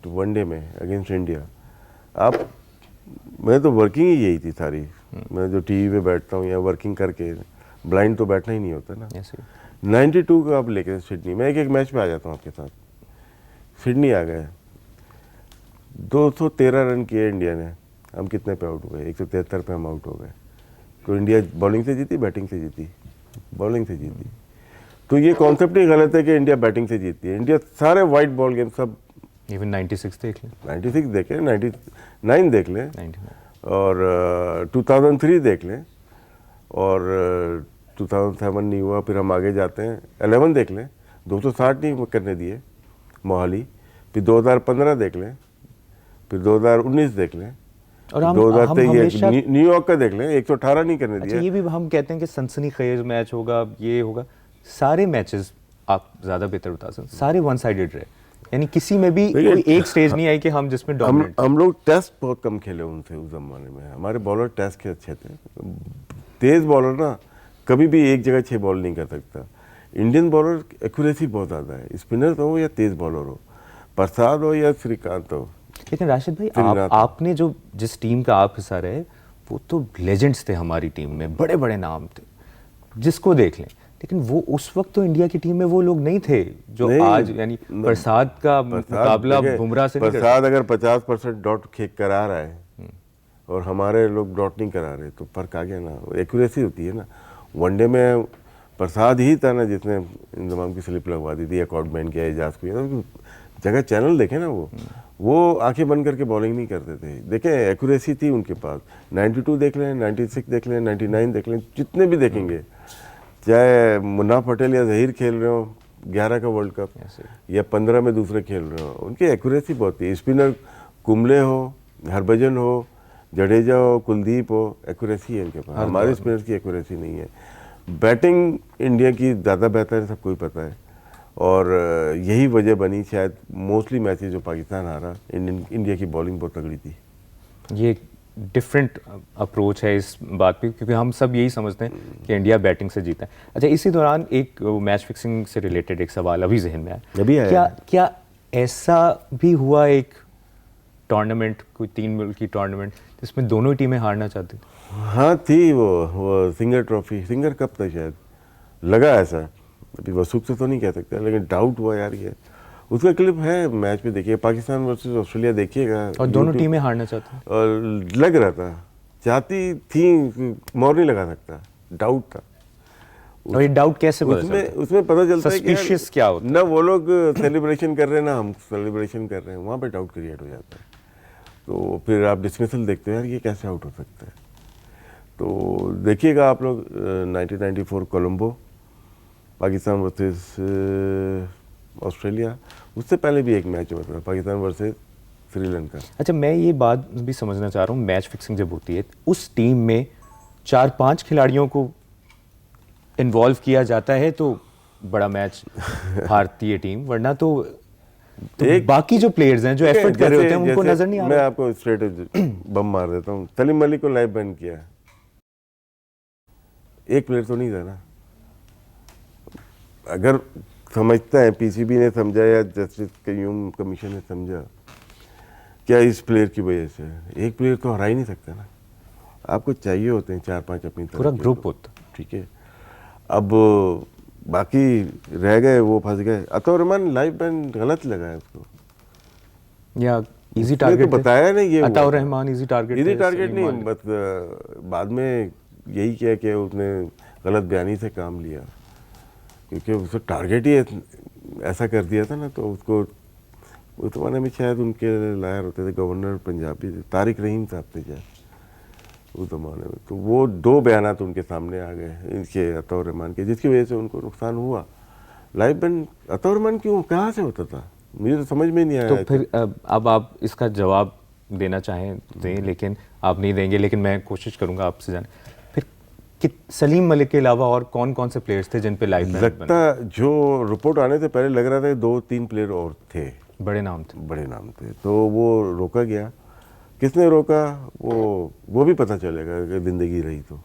तो वनडे में अगेंस्ट इंडिया। आप, मैं तो वर्किंग ही यही थी सारी। मैं जो टीवी पे बैठता हूँ या वर्किंग करके, ब्लाइंड तो बैठना ही नहीं होता ना। 92 को आप लेके सिडनी, मैं एक मैच पे आ जाता हूँ आपके साथ। सिडनी आ गए, 213 रन किए इंडिया ने, हम कितने पे आउट हो गए? 173 पे हम आउट हो गए। तो इंडिया बॉलिंग से जीती, बैटिंग से जीती? बॉलिंग से जीती। तो ये कॉन्सेप्ट ही गलत है कि इंडिया बैटिंग से जीतती है। इंडिया सारे वाइट बॉल गेम सब, इवन 96 देख लें, 96 देखें, 99 देख लें, 99 और 2003 देख लें, और 2007 नहीं हुआ, फिर हम आगे जाते हैं, 11 देख लें, 260 नहीं करने दिए मोहाली, फिर 2015 देख लें, फिर 2019 देख लें, और हम 2023 न्यूयॉर्क का देख लें, 118 नहीं करने दिया। अच्छा, ये भी हम कहते हैं कि सनसनीखेज मैच होगा, ये होगा। सारे मैचेस आप ज़्यादा बेहतर बता सकते, सारे वन साइडेड रहे, यानी किसी में भी कोई एक स्टेज नहीं आई कि हम जिसमें डोमिनेट। हम लोग टेस्ट बहुत कम खेले उनसे उस जमाने में। हमारे बॉलर टेस्ट के अच्छे थे। तेज बॉलर ना कभी भी एक जगह 6 बॉल नहीं कर सकता। इंडियन बॉलर एक्यूरेसी बहुत ज़्यादा है, स्पिनर हो या तेज बॉलर हो, प्रसाद हो या श्रीकांत हो। लेकिन राशिद भाई, आपने जो जिस टीम का आप हिस्सा रहे, वो तो लेजेंड्स थे हमारी टीम में, बड़े बड़े नाम थे जिसको देख लें। लेकिन वो उस वक्त तो इंडिया की टीम में वो लोग नहीं थे जो नहीं, आज, यानी प्रसाद का मुकाबला बुमराह से नहीं करते। प्रसाद अगर 50% डॉट करा रहा है और हमारे लोग डॉट नहीं करा रहे, तो फर्क आ गया ना। एक्यूरेसी होती है ना। वनडे में प्रसाद ही था ना जिसने इंतजाम की स्लिप लगवा दी थी, अकॉर्डमेंट किया, एजाज को। जगह चैनल देखे ना, वो आंखें बंद करके बॉलिंग नहीं करते थे। देखें, एक्यूरेसी थी उनके पास। 92 देख लें, 96 देख लें, 99 देख लें, जितने भी देखेंगे, चाहे मुन्ना पटेल या जहीर खेल रहे हो 11 का वर्ल्ड कप, या 15 में दूसरे खेल रहे हो, उनकी एक्यूरेसी बहुत थी। स्पिनर कुंबले हो, हरभजन हो, जडेजा हो, कुलदीप हो, एक्यूरेसी है इनके पास। हमारे स्पिनर की एक्यूरेसी नहीं है। बैटिंग इंडिया की ज़्यादा बेहतर है, सबको ही पता है। और यही वजह बनी शायद मोस्टली मैचेस जो पाकिस्तान हारा, इंडिया की बॉलिंग बहुत तगड़ी थी। ये डिफरेंट अप्रोच है इस बात पे, क्योंकि हम सब यही समझते हैं कि इंडिया बैटिंग से जीता है। अच्छा, इसी दौरान एक मैच फिक्सिंग से रिलेटेड एक सवाल अभी जहन में आया। क्या ऐसा भी हुआ एक टूर्नामेंट, कोई 3 मुल्क की टूर्नामेंट, जिसमें दोनों टीमें हारना चाहती थी? हाँ थी, वो सिंगर ट्रॉफी, सिंगर कप था शायद, लगा ऐसा। अभी वसूख से तो नहीं कह सकते, लेकिन डाउट हुआ यार। ये उसका क्लिप है, मैच में देखिए, पाकिस्तान वर्सेस ऑस्ट्रेलिया देखिए, और दोनों टीमें हारना चाहती थी। और लग रहा था, चाहती थी, मोर नहीं लगा सकता, डाउट था। और ये डाउट कैसे पता चलता है? उसमें पता चलता है कि क्या होता है? ना वो लोग सेलिब्रेशन कर रहे हैं, ना हम सेलिब्रेशन कर रहे हैं, वहाँ पे डाउट क्रिएट हो जाता है। तो फिर आप डिस्मिसल देखते हो, यार ये कैसे आउट हो सकता है। तो देखिएगा आप लोग 1994 कोलंबो, पाकिस्तान वर्सेस ऑस्ट्रेलिया, उससे पहले भी एक मैच हुआ था, पाकिस्तान वर्सेस श्रीलंका। अच्छा, मैं ये बात भी समझना चाह रहा हूँ, मैच फिक्सिंग जब होती है, उस टीम में 4-5 खिलाड़ियों को इन्वॉल्व किया जाता है तो बड़ा मैच हारती है टीम, वरना तो बाकी जो प्लेयर्स हैं जो एफर्ट कर रहे होते हैं उनको नजर नहीं आ रहा। मैं आपको स्ट्रेट बम मार देता हूँ, सलीम मलिक को लाइव बैन किया, एक प्लेयर तो नहीं था ना। अगर समझता है, पीसीबी ने समझा या जस्टिस कयूम कमीशन ने समझा क्या इस प्लेयर की वजह से? एक प्लेयर तो हरा ही नहीं सकता ना, आपको चाहिए होते हैं 4-5 अपनी तरफ पूरा के ग्रुप तो, होता। ठीक है। अब बाकी रह गए, वो फंस गए। अतौर रहमान लाइफ बैन गलत लगा है उसको, या इजी उसने टारगेट तो बताया नहीं ये हुआ अताउर था। रहमान इजी टारगेट इजी थे, टारगेट सलीम नहीं, मालिक। बस बाद में यही किया कि उसने गलत बयानी से काम लिया, क्योंकि उसको टारगेट ही ऐसा कर दिया था ना। तो उसको उस जमाने में शायद उनके लायर होते थे गवर्नर पंजाबी तारिक रहीम साहब थे शायद उस जमाने में। तो वो 2 बयानात उनके सामने आ गए इनके अतौर रहमान के, जिसकी वजह से उनको नुकसान हुआ। लाइफ बैन अतौर रहमान क्यों, कहाँ से होता था, मुझे तो समझ में नहीं आया। तो फिर अब आप इसका जवाब देना चाहें दें, लेकिन आप नहीं देंगे, लेकिन मैं कोशिश करूंगा आपसे जाने फिर कि सलीम मलिक के अलावा और कौन कौन से प्लेयर्स थे जिन पे लाइफ बैन लगता, जो रिपोर्ट आने से पहले लग रहा था 2-3 प्लेयर और थे, बड़े नाम थे। बड़े नाम थे। तो वो रोका गया। किसने रोका वो भी पता चलेगा कि ज़िंदगी रही तो।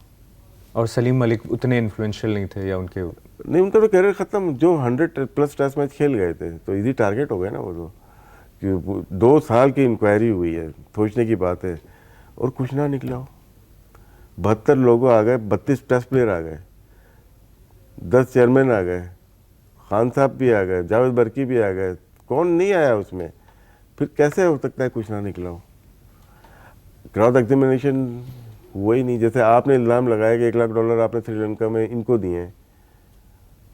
और सलीम मलिक उतने इन्फ्लुएंशियल नहीं थे या उनके नहीं, उनका तो कैरियर ख़त्म। जो 100+ टेस्ट मैच खेल गए थे तो इजी टारगेट हो गया ना वो तो, कि 2 साल की इंक्वायरी हुई है, सोचने की बात है, और कुछ ना निकला हो। 72 लोग आ गए, 32 टेस्ट प्लेयर आ गए, 10 चेयरमैन आ गए, खान साहब भी आ गए, जावेद बर्की भी आ गए, कौन नहीं आया उसमें? फिर कैसे हो सकता है कुछ ना निकला हो? क्राउड एग्जामिनेशन हुआ ही नहीं। जैसे आपने इल्ज़ाम लगाया कि $1 लाख आपने श्रीलंका में इनको दिए हैं,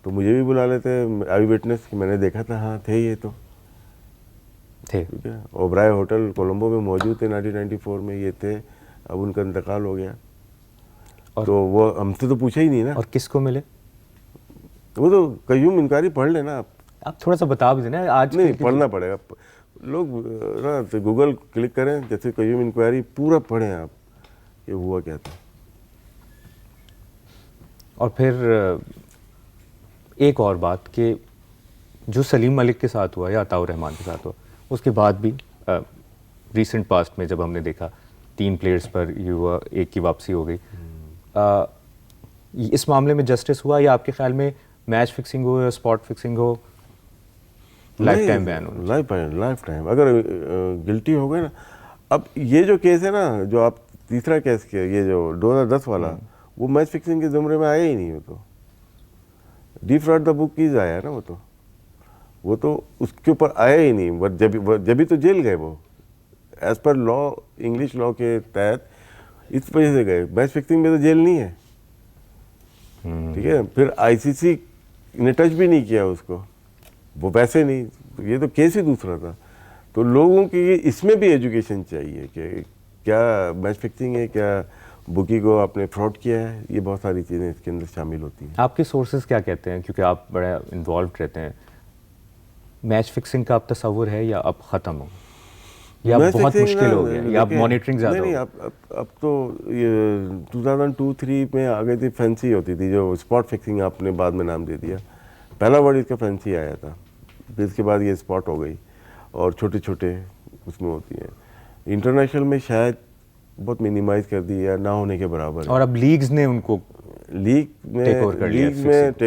तो मुझे भी बुला लेते आई विटनेस कि मैंने देखा था, हाँ थे ये तो, थे। ठीक है। ओबराय होटल कोलंबो में मौजूद थे 1994 में, ये थे। अब उनका इंतकाल हो गया। तो वो हमसे तो पूछा ही नहीं ना। और किसको मिले? वो तो कयूम इंक्वायरी पढ़ लेना आप थोड़ा सा बता भी देना आज नहीं, पढ़ना पड़ेगा। लोग ना तो गूगल क्लिक करें, जैसे कयूम इंक्वायरी पूरा पढ़ें आप, ये हुआ क्या था। और फिर एक और बात कि जो सलीम मलिक के साथ हुआ या अताउर रहमान के साथ हुआ, उसके बाद भी रीसेंट पास्ट में जब हमने देखा 3 प्लेयर्स पर ये हुआ, एक की वापसी हो गई, इस मामले में जस्टिस हुआ या आपके ख्याल में मैच फिक्सिंग हो या स्पॉट फिक्सिंग हो, लाइफ टाइम बैन हो? लाइफ टाइम अगर गिल्टी हो गए ना। अब ये जो केस है ना, जो आप तीसरा केस किया, ये जो 2010 वाला, वो मैच फिक्सिंग के ज़ुमरे में आया ही नहीं। वो तो डिफ्रॉड द बुक कीज आया ना, वो तो उसके ऊपर आया ही नहीं। बट जब भी तो जेल गए वो, as per law, English law के तहत इस वजह से गए। मैच फिक्सिंग में तो जेल नहीं है, ठीक है। फिर आईसीसी ने टच भी नहीं किया उसको, वो वैसे नहीं। तो ये तो केस ही दूसरा था। तो लोगों की इसमें भी एजुकेशन चाहिए कि क्या मैच फिक्सिंग है, क्या बुकी को आपने फ्रॉड किया है, ये बहुत सारी चीज़ें इसके अंदर शामिल होती हैं। आपके सोर्सेज क्या कहते हैं, क्योंकि आप बड़ा इन्वॉल्व रहते हैं, मैच फिक्सिंग का अब तस्वुर है या अब ख़त्म हो, या बहुत मुश्किल हो गया, या अब मॉनिटरिंग ज़्यादा नहीं, अब तो ये 2002-3 में आ गई थी, फैंसी होती थी, जो स्पॉट फिक्सिंग आपने बाद में नाम दे दिया। पहला वर्ड इसका फैंसी आया था, फिर इसके बाद ये स्पॉट हो गई, और छोटे छोटे उसमें होती है। इंटरनेशनल में शायद बहुत मिनिमाइज कर दी या ना होने के बराबर है। और अब लीग्स ने उनको लीग में टेक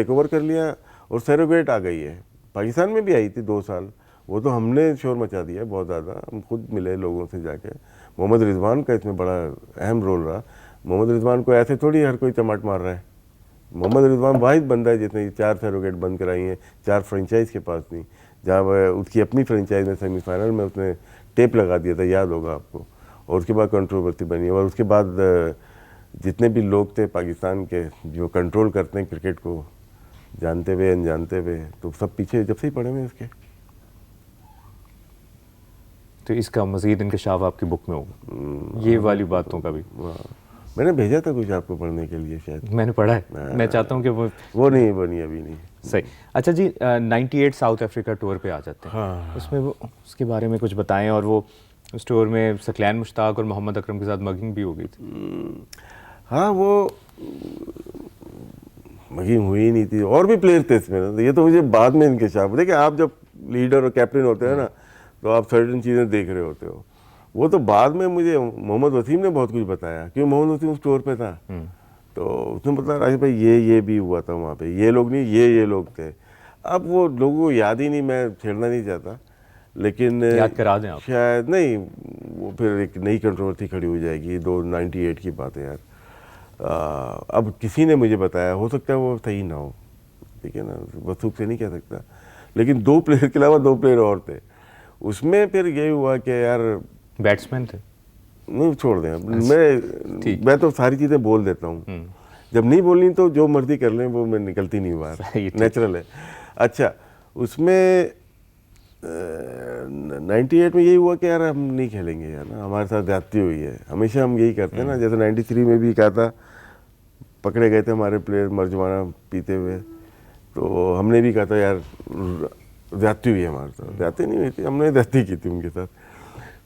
ओवर कर लिया, और सरोगेट आ गई है। पाकिस्तान में भी आई थी 2 साल, वो तो हमने शोर मचा दिया बहुत ज़्यादा। हम खुद मिले लोगों से जाके। मोहम्मद रिजवान का इसमें बड़ा अहम रोल रहा। मोहम्मद रिजवान को ऐसे थोड़ी हर कोई चमाट मार रहा है। मोहम्मद रिजवान वाहिद बंदा है जिसने 4 सरोगेट बंद कराई हैं, 4 फ्रेंचाइज के पास नहीं, जहाँ वह उसकी अपनी फ्रेंचाइज में सेमीफाइनल में उसने टेप लगा दिया था, याद होगा आपको। और उसके बाद कंट्रोवर्सी बनी, और उसके बाद जितने भी लोग थे पाकिस्तान के जो कंट्रोल करते हैं क्रिकेट को, जानते हुए अनजानते हुए, तो सब पीछे जब से ही पड़े हुए इसके। तो इसका मज़ीद इंकशाफ आपकी बुक में होगा, ये वाली बातों का भी। मैंने भेजा था कुछ आपको पढ़ने के लिए, शायद मैंने पढ़ा है। मैं चाहता हूँ कि वो नहीं अभी नहीं। सही। अच्छा जी, 98 साउथ अफ्रीका टूर पे आ जाते हैं। हाँ। उसमें वो उसके बारे में कुछ बताएं। और वो उस टूर में सकलैन मुश्ताक और मोहम्मद अकरम के साथ मगिंग भी हो गई थी। हाँ, वो मगिंग हुई नहीं थी, और भी प्लेयर थे इसमें। ये तो मुझे बाद में इंकशाफ। देखिए, आप जब लीडर और कैप्टन होते हैं ना, तो आप सर्टेन चीज़ें देख रहे होते हो। वो तो बाद में मुझे मोहम्मद वसीम ने बहुत कुछ बताया, क्योंकि मोहम्मद वसीम उस टूर पे था। तो उसने बताया, राजेश भाई ये भी हुआ था वहाँ पे, ये लोग नहीं, ये लोग थे। अब वो लोगों को याद ही नहीं, मैं छेड़ना नहीं चाहता, लेकिन याद करा दें आप। शायद नहीं, वो फिर एक नई कंट्रोवर्सी खड़ी हो जाएगी। 98 की बात है यार। अब किसी ने मुझे बताया, हो सकता है वो सही ना हो, ठीक है ना, वसूख से नहीं कह सकता, लेकिन 2 प्लेयर के अलावा 2 प्लेयर और थे उसमें। फिर यही हुआ कि यार बैट्समैन थे? नहीं, छोड़ दें, मैं तो सारी चीज़ें बोल देता हूँ। जब नहीं बोलनी तो जो मर्जी कर लें, वो मैं निकलती नहीं बाहर, नेचुरल है। अच्छा, उसमें 98 में यही हुआ कि यार हम नहीं खेलेंगे यार, ना हमारे साथ ज्यादती हुई है। हमेशा हम यही करते हैं ना, जैसे 93 में भी कहा था, पकड़े गए थे हमारे प्लेयर मर्जुआना पीते हुए, तो हमने भी कहा था यार ज्यादती हुई है हमारे साथ। ज्यादती नहीं हुई थी, हमने ज्यादती की थी उनके साथ।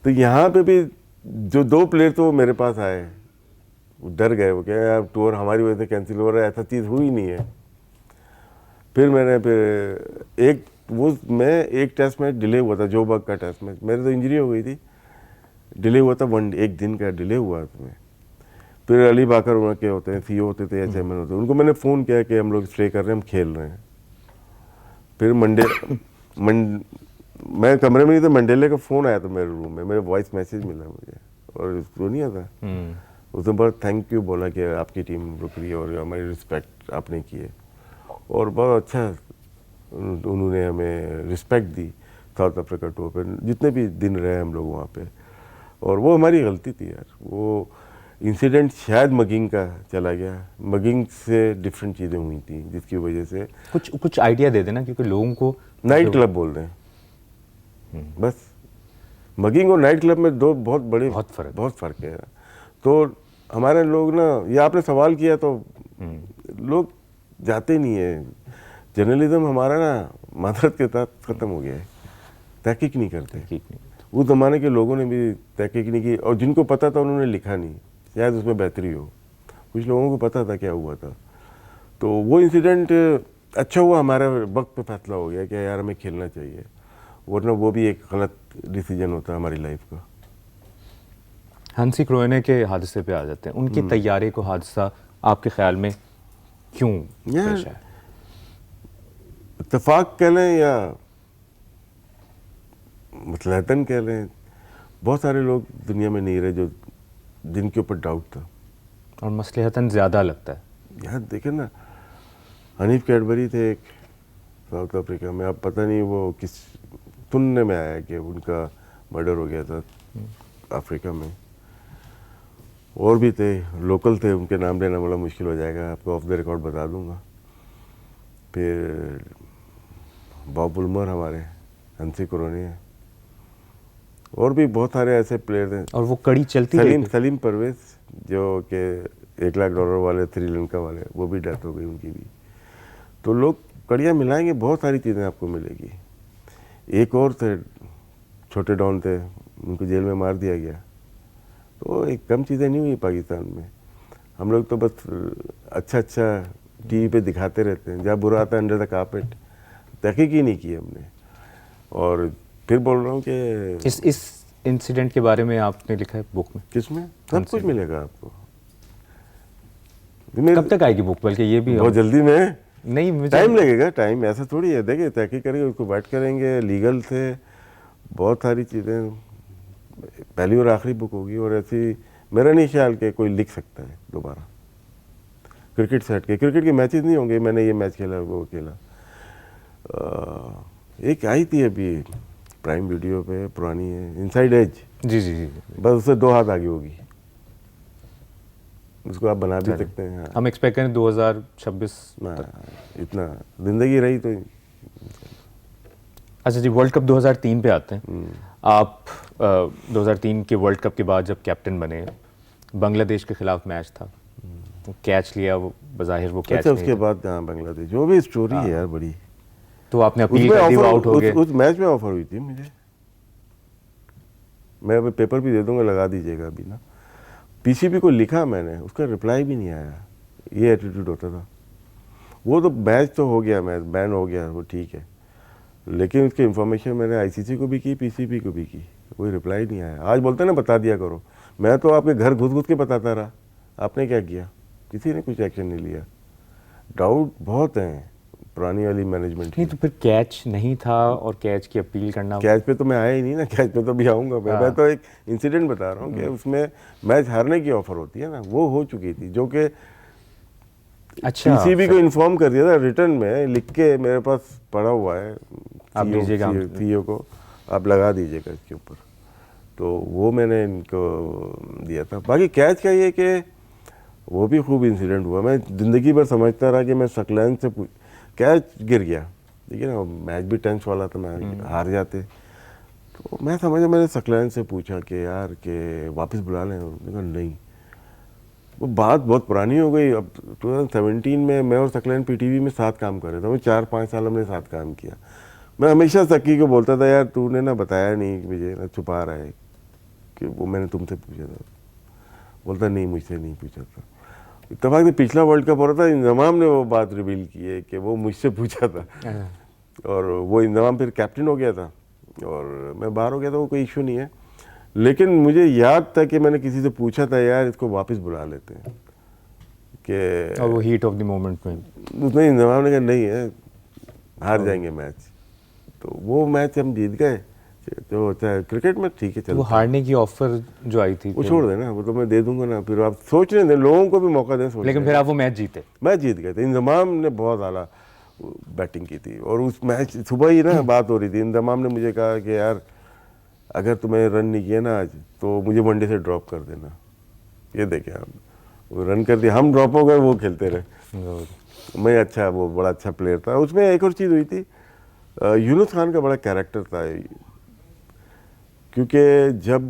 तो यहाँ पे भी जो 2 प्लेयर तो मेरे पास आए, वो डर गए, वो क्या यार टूर हमारी वजह से कैंसिल हो रहा है, ऐसा चीज़ हुई नहीं है। फिर मैं एक टेस्ट मैच डिले हुआ था, जो बग का टेस्ट मैच, मेरे तो इंजरी हो गई थी, डिले हुआ था, एक दिन का डिले हुआ उसमें। फिर अली बाकर वहाँ के होते हैं, सीओ होते थे या चेयरमैन होते हैं, उनको मैंने फ़ोन किया कि हम लोग स्टे कर रहे हैं, हम खेल रहे हैं। फिर मैं कमरे में नहीं था, मंडेले का फ़ोन आया था मेरे रूम में, मेरे वॉइस मैसेज मिला मुझे, और वो नहीं आता, उसने बहुत थैंक यू बोला कि आपकी टीम रुक रही है और हमारी रिस्पेक्ट आपने की है, और बहुत अच्छा उन्होंने हमें रिस्पेक्ट दी साउथ अफ्रीका टूर पे, जितने भी दिन रहे हम लोग वहाँ पे। और वो हमारी गलती थी यार, वो इंसिडेंट शायद मगिंग का चला गया, मगिंग से डिफरेंट चीज़ें हुई थी जिसकी वजह से। कुछ आइडिया दे देना, क्योंकि लोगों को नाइट क्लब बोल रहे हैं बस। मगिंग और नाइट क्लब में बहुत फ़र्क है। तो हमारे लोग ना, ये आपने सवाल किया तो लोग जाते नहीं है। जर्नलिज्म हमारा ना मादरत के साथ ख़त्म हो गया है, तहकीक नहीं करते। उस ज़माने के लोगों ने भी तहकीक नहीं की, और जिनको पता था उन्होंने लिखा नहीं, शायद उसमें बेहतरी हो। कुछ लोगों को पता था क्या हुआ था, तो वो इंसिडेंट अच्छा हुआ, हमारा वक्त पे फैसला हो गया कि यार हमें खेलना चाहिए, वरना वो भी एक गलत डिसीजन होता हमारी लाइफ का। हंसी क्रोएने के हादसे पे आ जाते हैं, उनकी तैयारी को हादसा आपके ख्याल में क्यों पेश आया? इत्तेफाक कह लें या मसलहतन कह लें, बहुत सारे लोग दुनिया में नहीं रहे जो जिनके ऊपर डाउट था, और मसलहतन ज़्यादा लगता है। यार देखें ना, हनीफ कैडबरी थे एक साउथ अफ्रीका में, अब पता नहीं वो किस सुनने में आया कि उनका मर्डर हो गया था अफ्रीका में। और भी थे, लोकल थे, उनके नाम लेना बड़ा मुश्किल हो जाएगा, आपको ऑफ द रिकॉर्ड बता दूंगा। फिर बॉब बुलमर हमारे, हंसी क्रोएने है, और भी बहुत सारे ऐसे प्लेयर हैं। और वो कड़ी चलती रही। सलीम परवेज जो कि $1 लाख वाले, श्रीलंका वाले, वो भी डेथ हो गई उनकी भी। तो लोग कड़ियाँ मिलाएंगे, बहुत सारी चीज़ें आपको मिलेगी। एक और थे, छोटे डॉन थे, उनको जेल में मार दिया गया। तो एक कम चीज़ें नहीं हुई पाकिस्तान में। हम लोग तो बस अच्छा टीवी पे दिखाते रहते हैं, जहाँ बुरा आता है अंडर द कारपेट, तहकीक ही नहीं की हमने। और फिर बोल रहा हूँ कि इस इंसिडेंट के बारे में आपने लिखा है बुक में? किसमें? सब कुछ मिलेगा आपको। कब तक आएगी बुक? बल्कि ये भी बहुत जल्दी में नहीं, मुझे टाइम लगेगा। टाइम ऐसा थोड़ी है, देखिए तहकीक करेंगे, उसको बैठ करेंगे, लीगल से बहुत सारी चीज़ें, पहली और आखिरी बुक होगी। और ऐसी मेरा नहीं ख्याल कि कोई लिख सकता है दोबारा क्रिकेट से हट के। क्रिकेट के मैचेस नहीं होंगे, मैंने ये मैच खेला, वो खेला। एक आई थी अभी प्राइम वीडियो पे, पुरानी है, इनसाइड एज। जी, बस उससे 2 हाथ आगे होगी, उसको आप बना भी सकते हैं। हाँ। हम एक्सपेक्ट करें 2026 इतना जिंदगी रही तो। अच्छा जी, वर्ल्ड कप 2003 पे आते हैं। आप 2003 के वर्ल्ड कप के बाद जब कैप्टन बने, बांग्लादेश के खिलाफ मैच था, कैच लिया, वो बज़ाहिर वो कैच अच्छा, उसके बाद हाँ बांग्लादेश, जो भी स्टोरी है यार बड़ी। तो आपने अपील कर दी, वो आउट हो गए। उस मैच में ऑफर हुई थी मुझे, मैं अभी पेपर भी दे दूंगा, लगा दीजिएगा अभी ना। पीसीबी को लिखा मैंने, उसका रिप्लाई भी नहीं आया। ये एटीट्यूड होता था। वो तो मैच तो हो गया, मैच बैन हो गया, वो ठीक है, लेकिन उसकी इन्फॉर्मेशन मैंने आईसीसी को भी की, पीसीबी को भी की, कोई रिप्लाई नहीं आया। आज बोलते हैं ना बता दिया करो, मैं तो आपके घर घुस के बताता रहा, आपने क्या किया? किसी ने कुछ एक्शन नहीं लिया। डाउट बहुत हैं, पुरानी वाली मैनेजमेंट नहीं तो फिर कैच नहीं था और कैच की अपील करना। कैच पे तो मैं आया ही नहीं ना, कैच पे तो भी आऊँगा मैं तो एक इंसिडेंट बता रहा हूँ कि उसमें मैच हारने की ऑफर होती है ना, वो हो चुकी थी, जो कि अच्छा पीसीबी को इन्फॉर्म कर दिया था रिटर्न में लिख के, मेरे पास पड़ा हुआ है, आप दीजिएगा सीईओ को आप लगा दीजिएगा इसके ऊपर, तो वो मैंने इनको दिया था। बाकी कैच का ये कि वो भी खूब इंसिडेंट हुआ, मैं ज़िंदगी भर समझता रहा कि मैं सकलैन से कैच गिर गया, ठीक है ना, मैच भी टेंस वाला था, मैं हार जाते, तो मैं समझा, मैंने सकलैन से पूछा कि यार कि वापस बुला लें, उन्होंने कहा नहीं। वो बात बहुत पुरानी हो गई, अब 2017 में मैं और सकलैन पीटीवी में साथ काम कर रहे थे, वो 4-5 साल हमने साथ काम किया। मैं हमेशा सक्की को बोलता था यार तूने ना बताया नहीं मुझे, ना छुपा रहा है कि वो मैंने तुमसे पूछा था। बोलता नहीं मुझसे नहीं पूछा था। इत्तेफाक से पिछला वर्ल्ड कप हो रहा था, इंजमाम ने वो बात रिवील की है कि वो मुझसे पूछा था, और वो इंजमाम फिर कैप्टन हो गया था और मैं बाहर हो गया था, वो कोई इशू नहीं है। लेकिन मुझे याद था कि मैंने किसी से पूछा था यार इसको वापस बुला लेते हैं कि, और वो हीट ऑफ द मोमेंट में उसने इंजमाम ने कहा नहीं है, हार जाएंगे मैच, तो वो मैच हम जीत गए। तो होता है क्रिकेट में, ठीक है, चलता वो हारने की ऑफर जो आई थी वो छोड़ देना, वो तो मैं दे दूंगा ना, फिर आप सोचने दें, लोगों को भी मौका दें सोचने। लेकिन फिर आप वो मैच जीते। मैच जीत गए थे, इंजमाम ने बहुत आला बैटिंग की थी, और उस मैच सुबह ही ना बात हो रही थी, इंजमाम ने मुझे कहा कि यार अगर तुम्हें रन नहीं किए ना आज तो मुझे वनडे से ड्रॉप कर देना। ये देखें आप, वो रन कर दिया, हम ड्रॉप हो गए, वो खेलते रहे। मैं अच्छा, वो बड़ा अच्छा प्लेयर था। उसमें एक और चीज़ हुई थी, यूनुस खान का बड़ा कैरेक्टर था, क्योंकि जब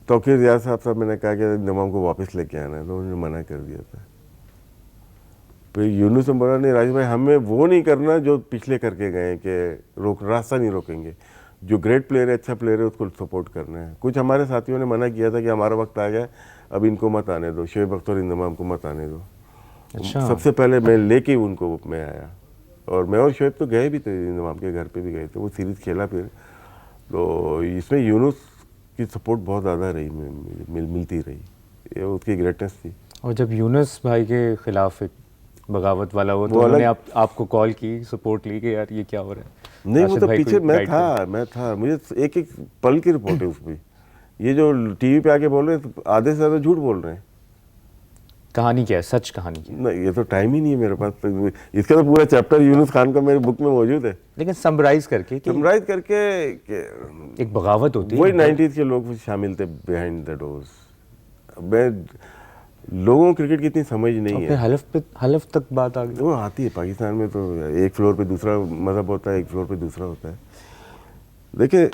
तौकीर रियाज साहब मैंने कहा कि इंजमाम को वापस लेके आना है, तो उन्होंने मना कर दिया था। फिर यूनुस ने बोला नहीं राजेश भाई, हमें वो नहीं करना जो पिछले करके गए कि रास्ता नहीं रोकेंगे, जो ग्रेट प्लेयर है, अच्छा प्लेयर है, उसको सपोर्ट करना है। कुछ हमारे साथियों ने मना किया था कि हमारा वक्त आ गया, अब इनको मत आने दो, शोएब अख्तर इंजमाम को मत आने दो। अच्छा। सबसे पहले मैं लेके उनको मैं आया, और मैं और शोएब तो गए भी थे, इंजमाम के घर पे भी गए थे, वो सीरीज़ खेला फिर। तो इसमें यूनुस की सपोर्ट बहुत ज़्यादा रही, मिलती रही, ये उसकी ग्रेटनेस थी। और जब यूनुस भाई के खिलाफ एक बगावत वाला हुआ, तो उन्होंने आपको कॉल की, सपोर्ट ली कि यार ये क्या हो रहा है? नहीं, वो तो पीछे मैं था, मुझे एक एक पल की रिपोर्ट है उसमें। ये जो टीवी पे आके बोल रहे हैं, तो आधे से ज़्यादा झूठ बोल रहे हैं। कहानी क्या है, सच कहानी क्या है? नहीं, ये तो टाइम ही नहीं है मेरे पास, तो इसका तो पूरा चैप्टर यूनुस खान का मेरे बुक में मौजूद है। लेकिन समराइज करके समराइज करके एक बगावत होती है, वही 90s के लोग शामिल थे बिहाइंड द डोर्स। मैं लोगों को क्रिकेट की इतनी समझ नहीं है। हलफ तक बात आ गई। वो आती है पाकिस्तान में, तो एक फ्लोर पे दूसरा मज़हब होता है, एक फ्लोर पे दूसरा होता है। देखिए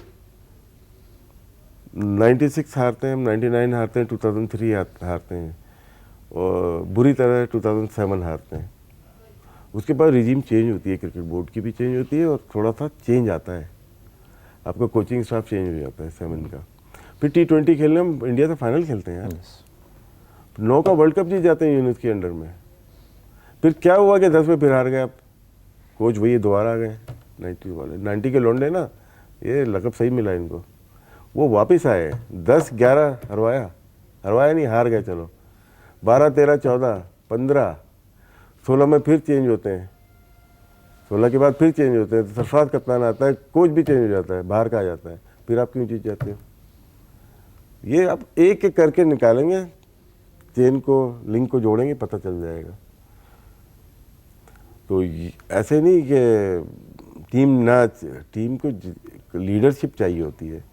96 हारते हैं हम, 99 हारते हैं, 2003 हारते हैं, और बुरी तरह 2007 हारते हैं। उसके बाद रिजीम चेंज होती है, क्रिकेट बोर्ड की भी चेंज होती है, और थोड़ा सा चेंज आता है, आपका कोचिंग स्टाफ चेंज हो जाता है 7 का। फिर T20 खेलने हम इंडिया से फाइनल खेलते हैं यार, 9 का वर्ल्ड कप जीत जाते हैं यूनुस के अंडर में। फिर क्या हुआ कि 10 में फिर हार गए आप, कोच वही दोबारा आ गए 90 वाले, 90 के लौंडे ना, ये लकब सही मिला इनको। वो वापस आए, 10-11 हरवाया नहीं, हार गए, चलो 12, 13, 14, 15, 16 में फिर चेंज होते हैं, 16 के बाद फिर चेंज होते हैं, तो सरफराज कप्तान आता है, कोच भी चेंज हो जाता है, बाहर का आ जाता है, फिर आप क्यों जीत जाते हो? ये आप एक एक करके निकालेंगे, चेन को, लिंक को जोड़ेंगे, पता चल जाएगा। तो ऐसे नहीं कि टीम को लीडरशिप चाहिए होती है।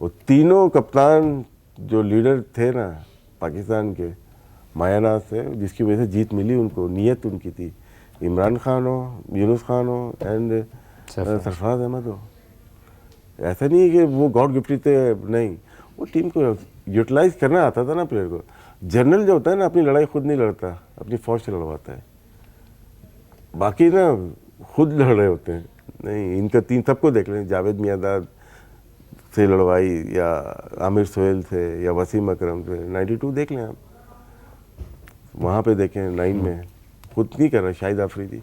वो तीनों कप्तान जो लीडर थे ना पाकिस्तान के, मायानाज से, जिसकी वजह से जीत मिली उनको, नीयत उनकी थी, इमरान खान हो, यूनुस खान हो, एंड सरफराज अहमद हो। ऐसा नहीं है कि वो गॉड गिफ्टेड थे, नहीं, वो टीम को यूटिलाइज करना आता था ना प्लेयर को। जनरल जो होता है ना, अपनी लड़ाई खुद नहीं लड़ता, अपनी फौज से लड़वाता है, बाकी ना खुद लड़ रहे होते हैं। नहीं, इनका 3 सबको देख लें, जावेद मियांदाद से लड़वाई, या आमिर सोहेल से, या वसीम अकरम से, 92 देख लें आप, वहाँ पे देखें 9 में खुद नहीं कर रहा। शाहिद आफरीदी,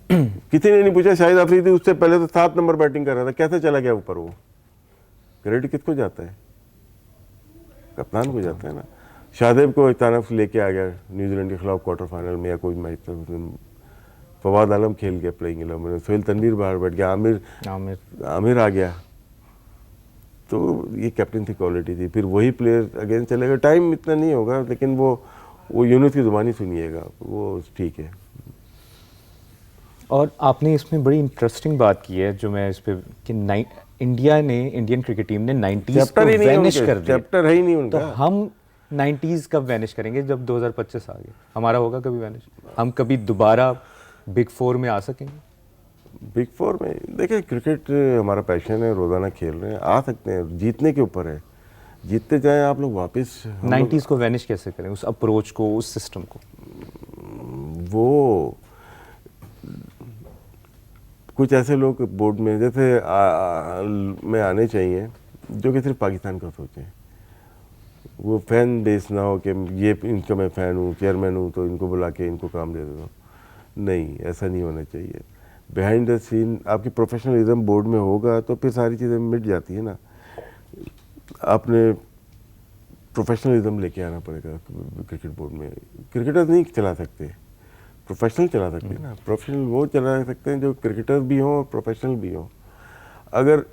किसी ने नहीं पूछा, शाहिद आफरीदी उससे पहले तो 7 नंबर बैटिंग कर रहा था, कैसे चला गया ऊपर? वो क्रेडिट किसको जाता है? कप्तान को जाता है ना। शाहदेव को अचानक लेके आ गया न्यूजीलैंड के खिलाफ क्वार्टर फाइनल में या कोई मैच था उस दिन। फवाद आलम खेल गया प्लेइंग 11 में, सोहेल तनवीर बाहर बैठ गया, आमिर आ गया। तो ये कैप्टन की क्वालिटी थी। फिर वही प्लेयर अगेन चलेगा, टाइम इतना नहीं होगा, लेकिन वो यूनुस की ज़ुबानी सुनिएगा, वो ठीक है। और आपने इसमें बड़ी इंटरेस्टिंग बात की है जो मैं इस पे कि इंडियन क्रिकेट टीम ने 90s को वैनिश कर दिया। चैप्टर है ही नहीं उनका। तो हम 90s कब वैनिश करेंगे? जब 2025 आ गया, हमारा होगा कभी वैनिश? हम कभी दोबारा बिग 4 में आ सकेंगे? बिग 4 में देखिए, क्रिकेट हमारा पैशन है, रोज़ाना खेल रहे हैं, आ सकते हैं, जीतने के ऊपर है। जीतते जाएं आप लोग वापस। 90s को वैनिश कैसे करें, उस अप्रोच को, उस सिस्टम को? वो कुछ ऐसे लोग बोर्ड में जैसे में आने चाहिए जो कि सिर्फ पाकिस्तान का सोचें। वो फैन बेस ना हो कि ये इनका मैं फ़ैन हूँ, चेयरमैन हूँ, तो इनको बुला के इनको काम दे देता हूँ। नहीं, ऐसा नहीं होना चाहिए। बिहाइंड द सीन आपकी प्रोफेशनलिज्म बोर्ड में होगा तो फिर सारी चीज़ें मिट जाती है ना। आपने प्रोफेशनलिज्म लेके आना पड़ेगा क्रिकेट बोर्ड में। क्रिकेटर्स नहीं चला सकते, प्रोफेशनल चला सकते हैं ना। प्रोफेशनल वो चला सकते हैं जो क्रिकेटर्स भी हों और प्रोफेशनल भी हों। अगर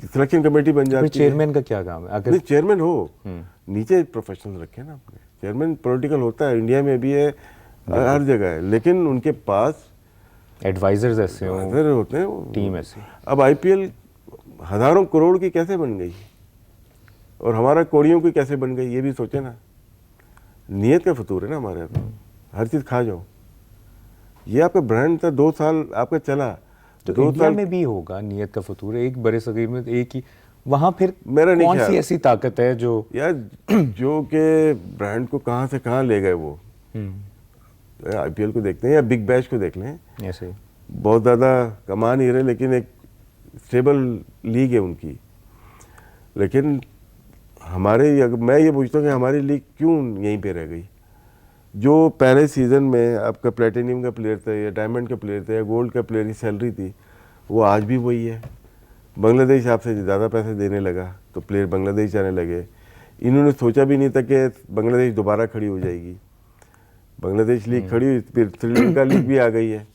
सिलेक्शन कमेटी बन जाती है, चेयरमैन का क्या काम है? अगर चेयरमैन हो, नीचे प्रोफेशनल रखें ना अपने। चेयरमैन पॉलिटिकल होता है, इंडिया में भी है, हर जगह है, लेकिन उनके पास एडवाइजर्स ऐसे होते हैं, टीम ऐसी। अब आईपीएल हज़ारों करोड़ की कैसे बन गई और हमारा कौड़ियों की कैसे बन गई, ये भी सोचे ना। नियत का फतूर है ना हमारे यहाँ, तो हर चीज़ खा जाओ। ये आपका ब्रांड था, 2 साल आपका चला, तो इंडिया में भी होगा नियत का फतूर। एक बड़े सगीर में एक ही, वहाँ फिर मेरा नहीं कौन सी ऐसी ताकत है जो यार जो के ब्रांड को कहाँ से कहाँ ले गए वो। आईपीएल को देखते हैं या बिग बैश को देख लें, ऐसे बहुत ज़्यादा कमा नहीं रहे, लेकिन एक स्टेबल लीग है उनकी। लेकिन मैं ये पूछता हूँ कि हमारी लीग क्यों यहीं पे रह गई? जो पहले सीज़न में आपका प्लेटिनियम का प्लेयर था या डायमंड का प्लेयर था या गोल्ड का प्लेयर की सैलरी थी, वो आज भी वही है। बांग्लादेश आपसे ज़्यादा पैसे देने लगा तो प्लेयर बांग्लादेश जाने लगे। इन्होंने सोचा भी नहीं था कि बांग्लादेश दोबारा खड़ी हो जाएगी। बांग्लादेश लीग खड़ी हुई, फिर श्रीलंका लीग भी आ गई है,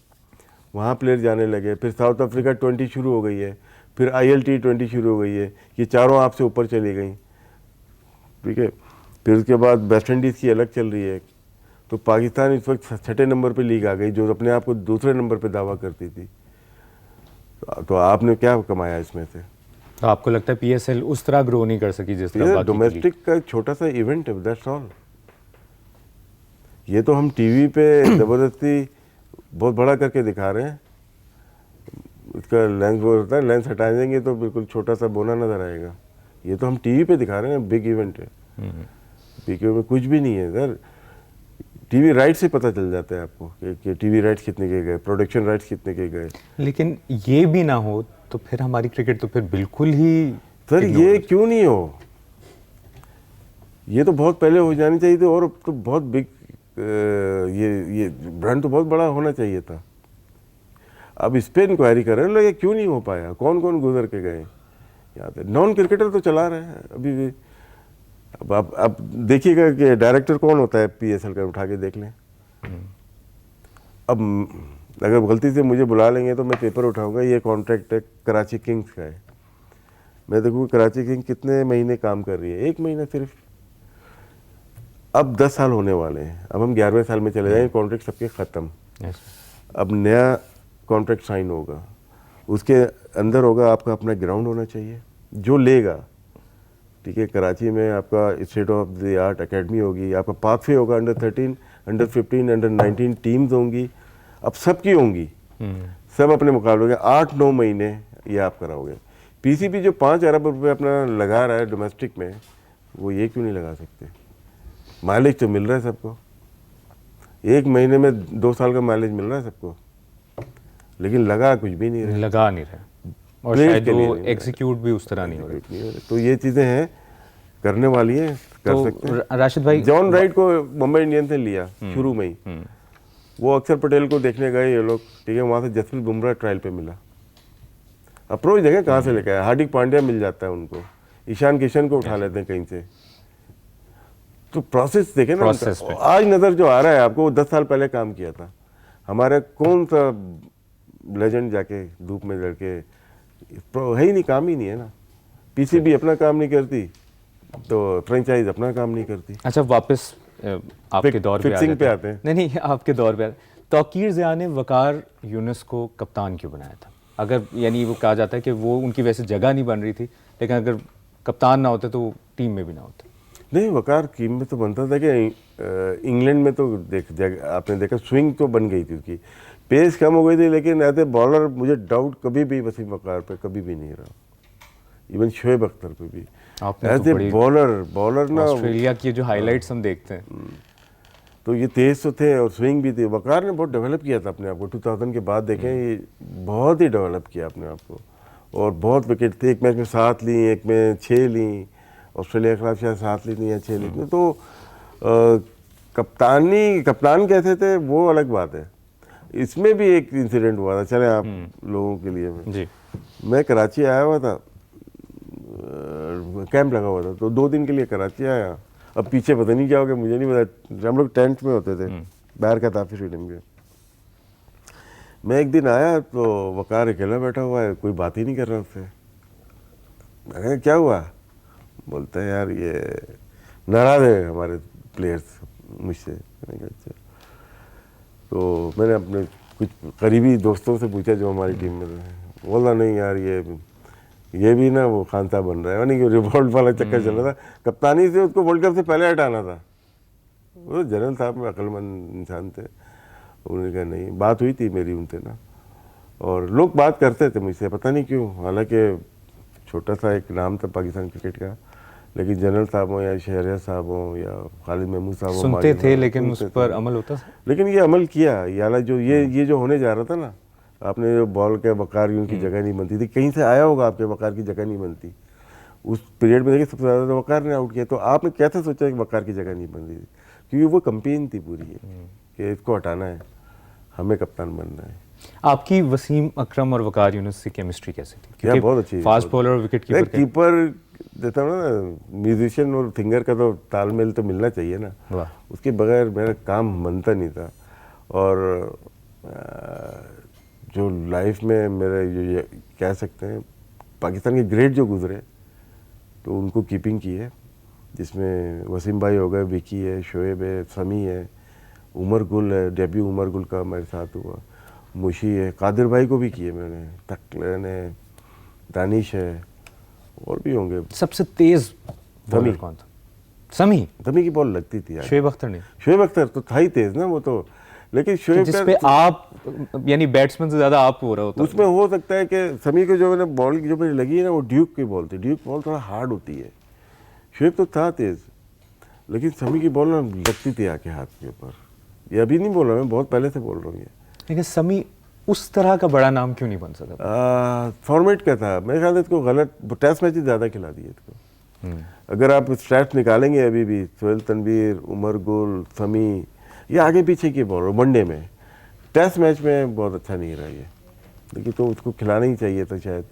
वहाँ प्लेयर जाने लगे। फिर साउथ अफ्रीका 20 शुरू हो गई है, फिर ILT20 शुरू हो गई है। ये चारों आपसे ऊपर चली गई, ठीक है। फिर उसके बाद वेस्ट इंडीज़ की अलग चल रही है। तो पाकिस्तान इस वक्त 6ठे नंबर पे लीग आ गई, जो अपने आप को दूसरे नंबर पे दावा करती थी। तो आपने क्या कमाया इसमें से? तो आपको लगता है PSL उस तरह ग्रो नहीं कर सकी जिस तरह बाकी डोमेस्टिक का एक छोटा सा इवेंट है, दैट्स ऑल। ये तो हम टीवी पे ज़बरदस्ती बहुत बड़ा करके दिखा रहे हैं। इसका लेंस वो होता है, लेंस हटा देंगे तो बिल्कुल छोटा सा बोना नज़र आएगा। ये तो हम टीवी पे दिखा रहे हैं, बिग इवेंट है। बिग इवेंट में कुछ भी नहीं है सर। टीवी राइट से पता चल जाता है आपको कि टीवी राइट्स कितने के गए, प्रोडक्शन राइट्स कितने के गए। लेकिन ये भी ना हो तो फिर हमारी क्रिकेट तो फिर बिल्कुल ही सर ये क्यों नहीं हो? ये तो बहुत पहले हो जानी चाहिए थी, और तो बहुत बिग ये ब्रांड तो बहुत बड़ा होना चाहिए था। अब इस पर इंक्वायरी कर रहे हैं लोग, ये क्यों नहीं हो पाया? कौन कौन गुजर के गए याद है? नॉन क्रिकेटर तो चला रहे हैं अभी भी। अब आप देखिएगा कि डायरेक्टर कौन होता है PSL का, उठा के देख लें। अब अगर गलती से मुझे बुला लेंगे तो मैं पेपर उठाऊंगा, ये कॉन्ट्रैक्ट है कराची किंग्स का है। मैं देखूँ कराची किंग्स कितने महीने काम कर रही है, 1 महीना सिर्फ। अब 10 साल होने वाले हैं, अब हम 11वें साल में चले जाएंगे, कॉन्ट्रैक्ट सबके ख़त्म। अब नया कॉन्ट्रैक्ट साइन होगा, उसके अंदर होगा आपका अपना ग्राउंड होना चाहिए जो लेगा, ठीक है। कराची में आपका state of the art academy होगी, आपका पाथवे होगा, अंडर 13, अंडर 15, अंडर 19 टीम्स होंगी, अब सबकी होंगी, सब अपने मुकाबले होंगे। 8-9 महीने ये आप कराओगे। PCB जो 5 अरब रुपये अपना लगा रहा है डोमेस्टिक में, वो ये क्यों नहीं लगा सकते? माइलेज तो मिल रहा है सबको, 1 महीने में 2 साल का माइलेज मिल रहा है सबको, लेकिन लगा कुछ भी नहीं रहा, लगा नहीं रहा, और शायद वो एग्जीक्यूट भी उस तरह नहीं हो रहा। तो ये चीज़ें हैं, करने वाली है, कर सकते हैं। राशिद भाई, जॉन राइट को मुंबई इंडियंस ने लिया शुरू में ही, वो अक्षर पटेल को देखने गए ये लोग, ठीक है। वहाँ से जसप्रीत बुमराह ट्रायल पे मिला। अप्रोच देखें कहाँ से लेकर आया। हार्दिक पांड्या मिल जाता है उनको, ईशान किशन को उठा लेते हैं कहीं से। तो प्रोसेस देखे ना Process उनका। पे। आज नज़र जो आ रहा है आपको, वो 10 साल पहले काम किया था। हमारे कौन सा लेजेंड जाके धूप में लड़के, है ही नहीं, काम ही नहीं है ना। पीसीबी अपना काम नहीं करती, तो फ्रेंचाइज अपना काम नहीं करती। अच्छा, वापस आपके दौर पे फिक्सिंग पे आते हैं। नहीं, आपके दौर पे तौकीर ज़िया ने वकार यूनुस को कप्तान क्यों बनाया था? अगर यानी वो कहा जाता है कि वो उनकी वैसे जगह नहीं बन रही थी, लेकिन अगर कप्तान ना होते तो वो टीम में भी ना होते। नहीं, वकार टीम में तो बनता था कि इंग्लैंड में तो आपने देखा स्विंग तो बन गई थी उसकी, पेस कम हो गई थी, लेकिन एज ए बॉलर मुझे डाउट कभी भी वसीम वकार पे कभी भी नहीं रहा, इवन शोएब अख्तर पे भी। आपने एज तो ए बड़ी बॉलर ना, ऑस्ट्रेलिया की जो हाइलाइट्स हम देखते हैं, तो ये तेज तो थे और स्विंग भी थी। वकार ने बहुत डेवलप किया था अपने आप को। 2000 के बाद देखें, ये बहुत ही डेवलप किया अपने आप को, और बहुत विकेट थे। एक मैच में 7 ली, एक में 6 ली, ऑस्ट्रेलिया के खिलाफ शायद 7 ली थी या 6 ली थी। तो कप्तान कैसे थे वो अलग बात है। इसमें भी एक इंसिडेंट हुआ था, चले आप लोगों के लिए जी, मैं कराची आया हुआ था, कैंप लगा हुआ था, तो 2 दिन के लिए कराची आया। अब पीछे पता नहीं क्या हो गया, मुझे नहीं पता, हम लोग टेंट में होते थे बाहर का ताफी स्टेडियम के। मैं एक दिन आया तो वकार अकेला बैठा हुआ है, कोई बात ही नहीं कर रहा उससे। मैं कहा क्या हुआ? बोलता है यार ये नाराज है हमारे प्लेयर्स मुझसे। मैंने कहा अच्छा। तो मैंने अपने कुछ करीबी दोस्तों से पूछा जो हमारी टीम में थे, बोला नहीं यार ये भी ना वो खानसा बन रहा है, यानी कि रिवॉल्ट वाला चक्कर चल रहा था। कप्तानी से उसको वर्ल्ड कप से पहले हटाना था। वो जनरल साहब में अक्लमंद इंसान थे, उन्होंने कहा नहीं। बात हुई थी मेरी उनसे ना, और लोग बात करते थे मुझसे, पता नहीं क्यों, हालांकि छोटा सा एक नाम था पाकिस्तान क्रिकेट का, लेकिन जनरल साहब हो या शहरियार साहब हो या खालिद महमूद साहब हो, सुनते थे लेकिन उस पर अमल होता था। लेकिन ये अमल किया। याला जो ये जो होने जा रहा था ना, आपने जो बॉल के वकार यूं की जगह नहीं बनती थी, कहीं से आया होगा आपके वकार की जगह नहीं बनती। उस पीरियड में देखिए सबसे ज़्यादा तो वकार ने आउट किया, तो आपने कैसे सोचा कि वकार की जगह नहीं बन रही थी? क्योंकि वो कंपेन थी पूरी है कि इसको हटाना है, हमें कप्तान बनना है। आपकी वसीम अकरम और वकार यूनुस से केमिस्ट्री कैसी थी? यार बहुत अच्छी, फास्ट बॉलर और विकेट कीपर देता हूँ ना, म्यूजिशियन और सिंगर का तो तालमेल तो मिलना चाहिए ना, उसके बगैर मेरा काम बनता नहीं था। और जो लाइफ में मेरे ये कह सकते हैं पाकिस्तान के ग्रेट जो गुजरे, तो उनको कीपिंग की है, जिसमें वसीम भाई हो गए, विकी है, शोएब है, समी है, उमर गुल है, डेब्यू उमर गुल का मेरे साथ हुआ, मुशी है, कादिर भाई को भी किए मैंने, तकलन है, दानिश है, और भी होंगे। सबसे तेज बॉलर कौन था? समी की बॉल लगती थी यार। शोएब अख्तर नहीं? शोएब अख्तर तो था ही तेज ना वो तो, लेकिन शोएब जिस पे आप यानी बैट्समैन से ज्यादा आप हो रहा होता, उसमें हो सकता है कि समी को जो मैंने बॉल जो मेरी लगी है ना, वो ड्यूक की बॉल थी। ड्यूक बॉल थोड़ा हार्ड होती है। शोएब तो था तेज, लेकिन समी की बॉल ना लगती थी आके हाथ के ऊपर। ये अभी नहीं बोल रहा मैं, बहुत पहले से बोल रहा हूँ ये। लेकिन समी उस तरह का बड़ा नाम क्यों नहीं बन सका? फॉर्मेट का था मेरे ख्याल से, इसको गलत टेस्ट मैच ज़्यादा खिला दिए इसको। अगर आप स्टैट्स निकालेंगे अभी भी, सोहेल तनवीर, उमर गुल, समी, ये आगे पीछे की बॉलर वनडे में, टेस्ट मैच में बहुत अच्छा नहीं रहा ये, लेकिन तो उसको खिलाना ही चाहिए था शायद।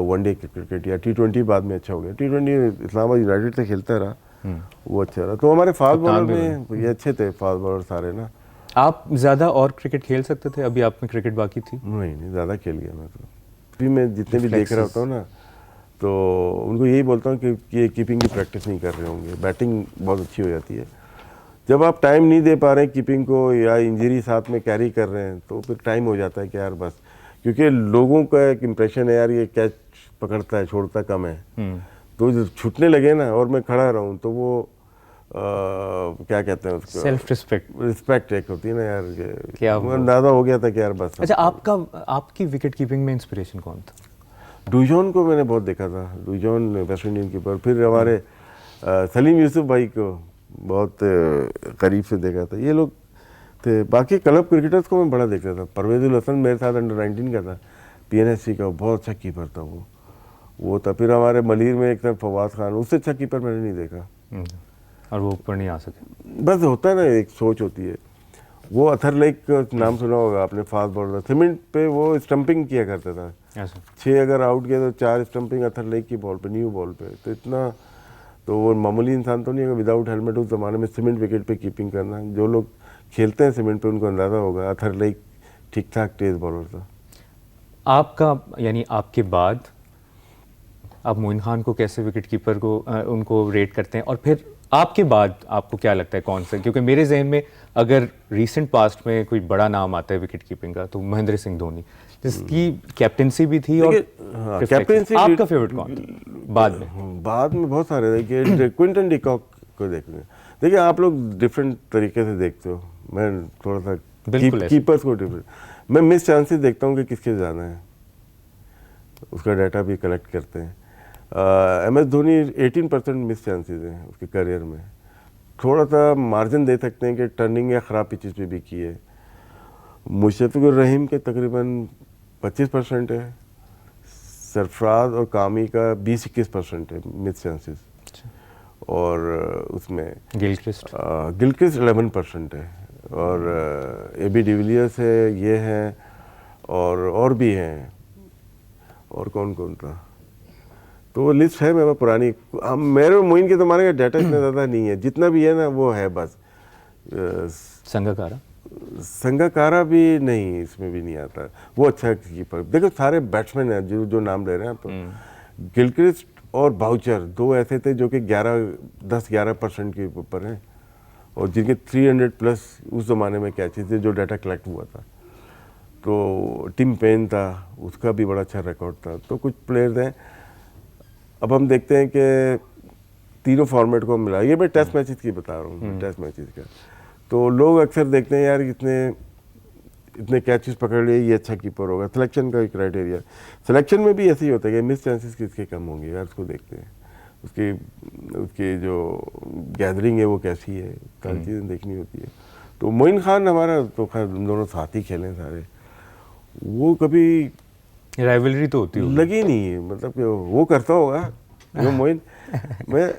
वनडे क्रिकेट या T20 बाद में अच्छा हो गया। T20 इस्लामाबाद यूनाइटेड से खेलता रहा, वो अच्छा रहा। तो हमारे फास्ट बॉलर में ये अच्छे थे, फास्ट बॉलर सारे ना। आप ज़्यादा और क्रिकेट खेल सकते थे? अभी आप में क्रिकेट बाकी थी? नहीं, ज़्यादा खेल गया मैं तो। अभी मैं जितने भी देख रहा होता हूँ ना, तो उनको यही बोलता हूँ कि ये कीपिंग की प्रैक्टिस नहीं कर रहे होंगे। बैटिंग बहुत अच्छी हो जाती है। जब आप टाइम नहीं दे पा रहे हैं कीपिंग को, या इंजरी साथ में कैरी कर रहे हैं, तो फिर टाइम हो जाता है कि यार बस, क्योंकि लोगों का एक इम्प्रेशन है यार ये कैच पकड़ता है, छोड़ता कम है। तो जब छूटने लगे ना और मैं खड़ा रहूँ, तो वो क्या कहते हैं उसको, सेल्फ रिस्पेक्ट एक होती है ना यार, क्या अंदाजा हो गया था कि यार बस। अच्छा, आपकी विकेट कीपिंग में इंस्पिरेशन कौन था? डुजॉन को मैंने बहुत देखा था, डुजॉन वेस्ट इंडीज कीपर। फिर हमारे सलीम यूसुफ भाई को बहुत करीब से देखा था। ये लोग थे। बाकी क्लब क्रिकेटर्स को मैं बड़ा देखता था। परवेजुल हसन मेरे साथ अंडर-19 का था, PNSC का, बहुत अच्छा कीपर था वो था। फिर हमारे मलिर में एक था फवाद खान, उससे अच्छा कीपर मैंने नहीं देखा। और वो ऊपर नहीं आ सके। बस होता है ना, एक सोच होती है। वो अथर लेक का नाम सुना होगा आपने, फास्ट बॉलर, सीमेंट पे वो स्टंपिंग किया करता था। 6 अगर आउट गया तो 4 स्टंपिंग अथर लेक की बॉल पे, न्यू बॉल पे। तो इतना तो वो मामूली इंसान तो नहीं है विदाउट हेलमेट उस ज़माने में सीमेंट विकेट पे कीपिंग करना। जो लोग खेलते हैं सीमेंट पे उनको अंदाज़ा होगा। अथर लाइक ठीक ठाक तेज़ बॉलर था। आपका यानी आपके बाद आप मोइन खान को कैसे विकेट कीपर को उनको रेट करते हैं, और फिर आपके बाद आपको क्या लगता है कौन सा? क्योंकि मेरे जहन में अगर रीसेंट पास्ट में कोई बड़ा नाम आता है विकेट कीपिंग का तो महेंद्र सिंह धोनी, जिसकी कैप्टेंसी भी थी और कैप्टेंसी। आपका फेवरेट कौन था बाद में? बाद में बहुत सारे देखिए क्विंटन डिकॉक को देखेंगे। देखिए आप लोग डिफरेंट तरीके से देखते हो, मैं थोड़ा सा कीपर्स को डिफरेंट, मैं मिस चांसेस देखता हूँ कि किसके जाना है, उसका डाटा भी कलेक्ट करते हैं। MS धोनी 18% मिस चांसेस हैं उसके करियर में। थोड़ा सा मार्जिन दे सकते हैं कि टर्निंग या ख़राब पिचेस पे भी की है। मुशफ़िकुर रहीम के तकरीबन 25% है। सरफराज और कामी का 20-21% है मिस चांसेस। और उसमें गिलक्रिस्ट 11% है। और AB डिविलियर्स है, ये हैं और भी हैं। और कौन कौन था, तो वो लिस्ट है मेरे पुरानी। हम मेरे मोइन के ज़माने का डाटा इतना ज़्यादा नहीं है, जितना भी है ना वो है बस। संगाकारा भी नहीं, इसमें भी नहीं आता। वो अच्छा कीपर। देखो सारे बैट्समैन हैं जो नाम ले रहे हैं आप। गिलक्रिस्ट और बाउचर दो ऐसे थे जो कि 10-11% के ऊपर हैं और जिनके 300 प्लस उस ज़माने में कैचेस थे जो डाटा कलेक्ट हुआ था। तो टिम पेन था, उसका भी बड़ा अच्छा रिकॉर्ड था। तो कुछ प्लेयर्स हैं। अब हम देखते हैं कि तीनों फॉर्मेट को मिला। ये मैं टेस्ट मैचेस की बता रहा हूँ, टेस्ट मैचेस का। तो लोग अक्सर देखते हैं यार इतने कैचेस पकड़ लिए, ये अच्छा कीपर होगा। सिलेक्शन का एक क्राइटेरिया, सिलेक्शन में भी ऐसे ही होता है कि मिस चांसेस किसके कम होंगे यार, उसको देखते हैं। उसकी जो गैदरिंग है वो कैसी है, सारी चीज़ें देखनी होती है। तो मोइन खान हमारा तो खैर दोनों साथ ही खेले सारे, वो कभी राइवलरी तो होती होगी, लगी नहीं है। मतलब कि वो करता होगा जो मोइन। मैं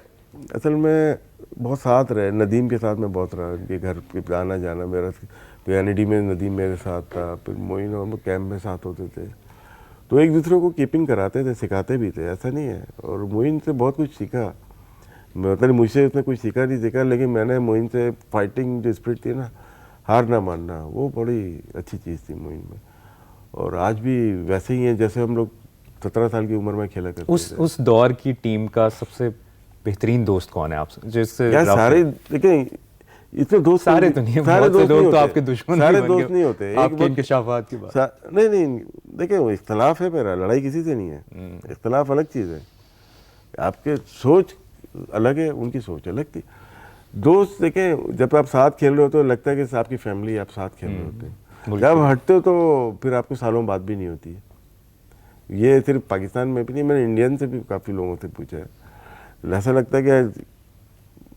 असल में बहुत साथ रहे, नदीम के साथ मैं बहुत रहा, उनके घर पे आना जाना मेरा। पियानिडी में नदीम मेरे साथ था, फिर मोइन और हम कैंप में साथ होते थे। तो एक दूसरे को कीपिंग कराते थे, सिखाते भी थे, ऐसा नहीं है। और मोइन से बहुत कुछ सीखा। मतलब मुझसे उसने कुछ सीखा नहीं सीखा, लेकिन मैंने मोइन से फाइटिंग जो स्पिरिट थी ना, हार ना मानना, वो बड़ी अच्छी चीज़ थी मोइन में। और आज भी वैसे ही हैं जैसे हम लोग 17 साल की उम्र में खेला करते थे। उस दौर की टीम का सबसे बेहतरीन दोस्त कौन है आपसे? जिससे यार सारे देखें, इतने दोस्त सारे तो नहीं, सारे दोस्त नहीं तो आपके दुश्मन सारे दोस्त नहीं होते। आपके इंकशाफात की बात नहीं देखें, वो इख्तलाफ है मेरा, लड़ाई किसी से नहीं है। इख्तलाफ अलग चीज़ है, आपके सोच अलग है, उनकी सोच अलग थी। दोस्त देखें, जब आप साथ खेल रहे होते हो लगता है कि आपकी फैमिली, आप साथ खेल रहे होते हैं। जब हटते हो तो फिर आपको सालों बाद भी नहीं होती है। ये सिर्फ पाकिस्तान में भी नहीं, मैंने इंडियन से भी काफ़ी लोगों से पूछा है, ऐसा लगता है कि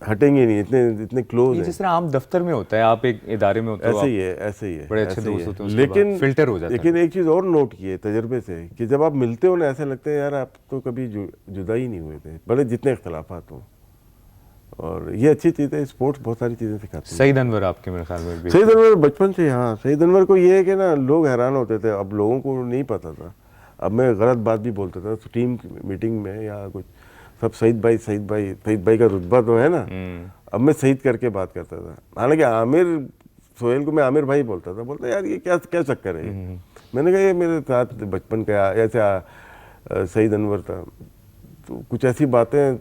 हटेंगे नहीं, इतने क्लोज हैं। जिस तरह आम दफ्तर में होता है, आप एक इदारे में होते हो, ऐसे ही है बड़े अच्छे दोस्त होते हैं, लेकिन फिल्टर हो जाता है। लेकिन एक चीज़ और नोट की है तजर्बे से कि जब आप मिलते हो ना, ऐसा लगता है यार आप तो कभी जुदा ही नहीं हुए थे, बड़े जितने इख्तलाफात हों। और ये अच्छी चीज़ है, स्पोर्ट्स बहुत सारी चीज़ें सिखाती है। सईद अनवर आपके मेरे ख्याल में? सईद अनवर बचपन से, हाँ सईद अनवर को ये है कि ना लोग हैरान होते थे, अब लोगों को नहीं पता था। अब मैं गलत बात भी बोलता था टीम मीटिंग में या कुछ, सब सईद भाई का रुतबा तो है ना। अब मैं सईद करके बात करता था, हालांकि आमिर सोहेल को मैं आमिर भाई बोलता था। बोलता यार ये क्या चक्कर है ये? मैंने कहा ये मेरे साथ बचपन का ऐसे सईद अनवर था, तो कुछ ऐसी बातें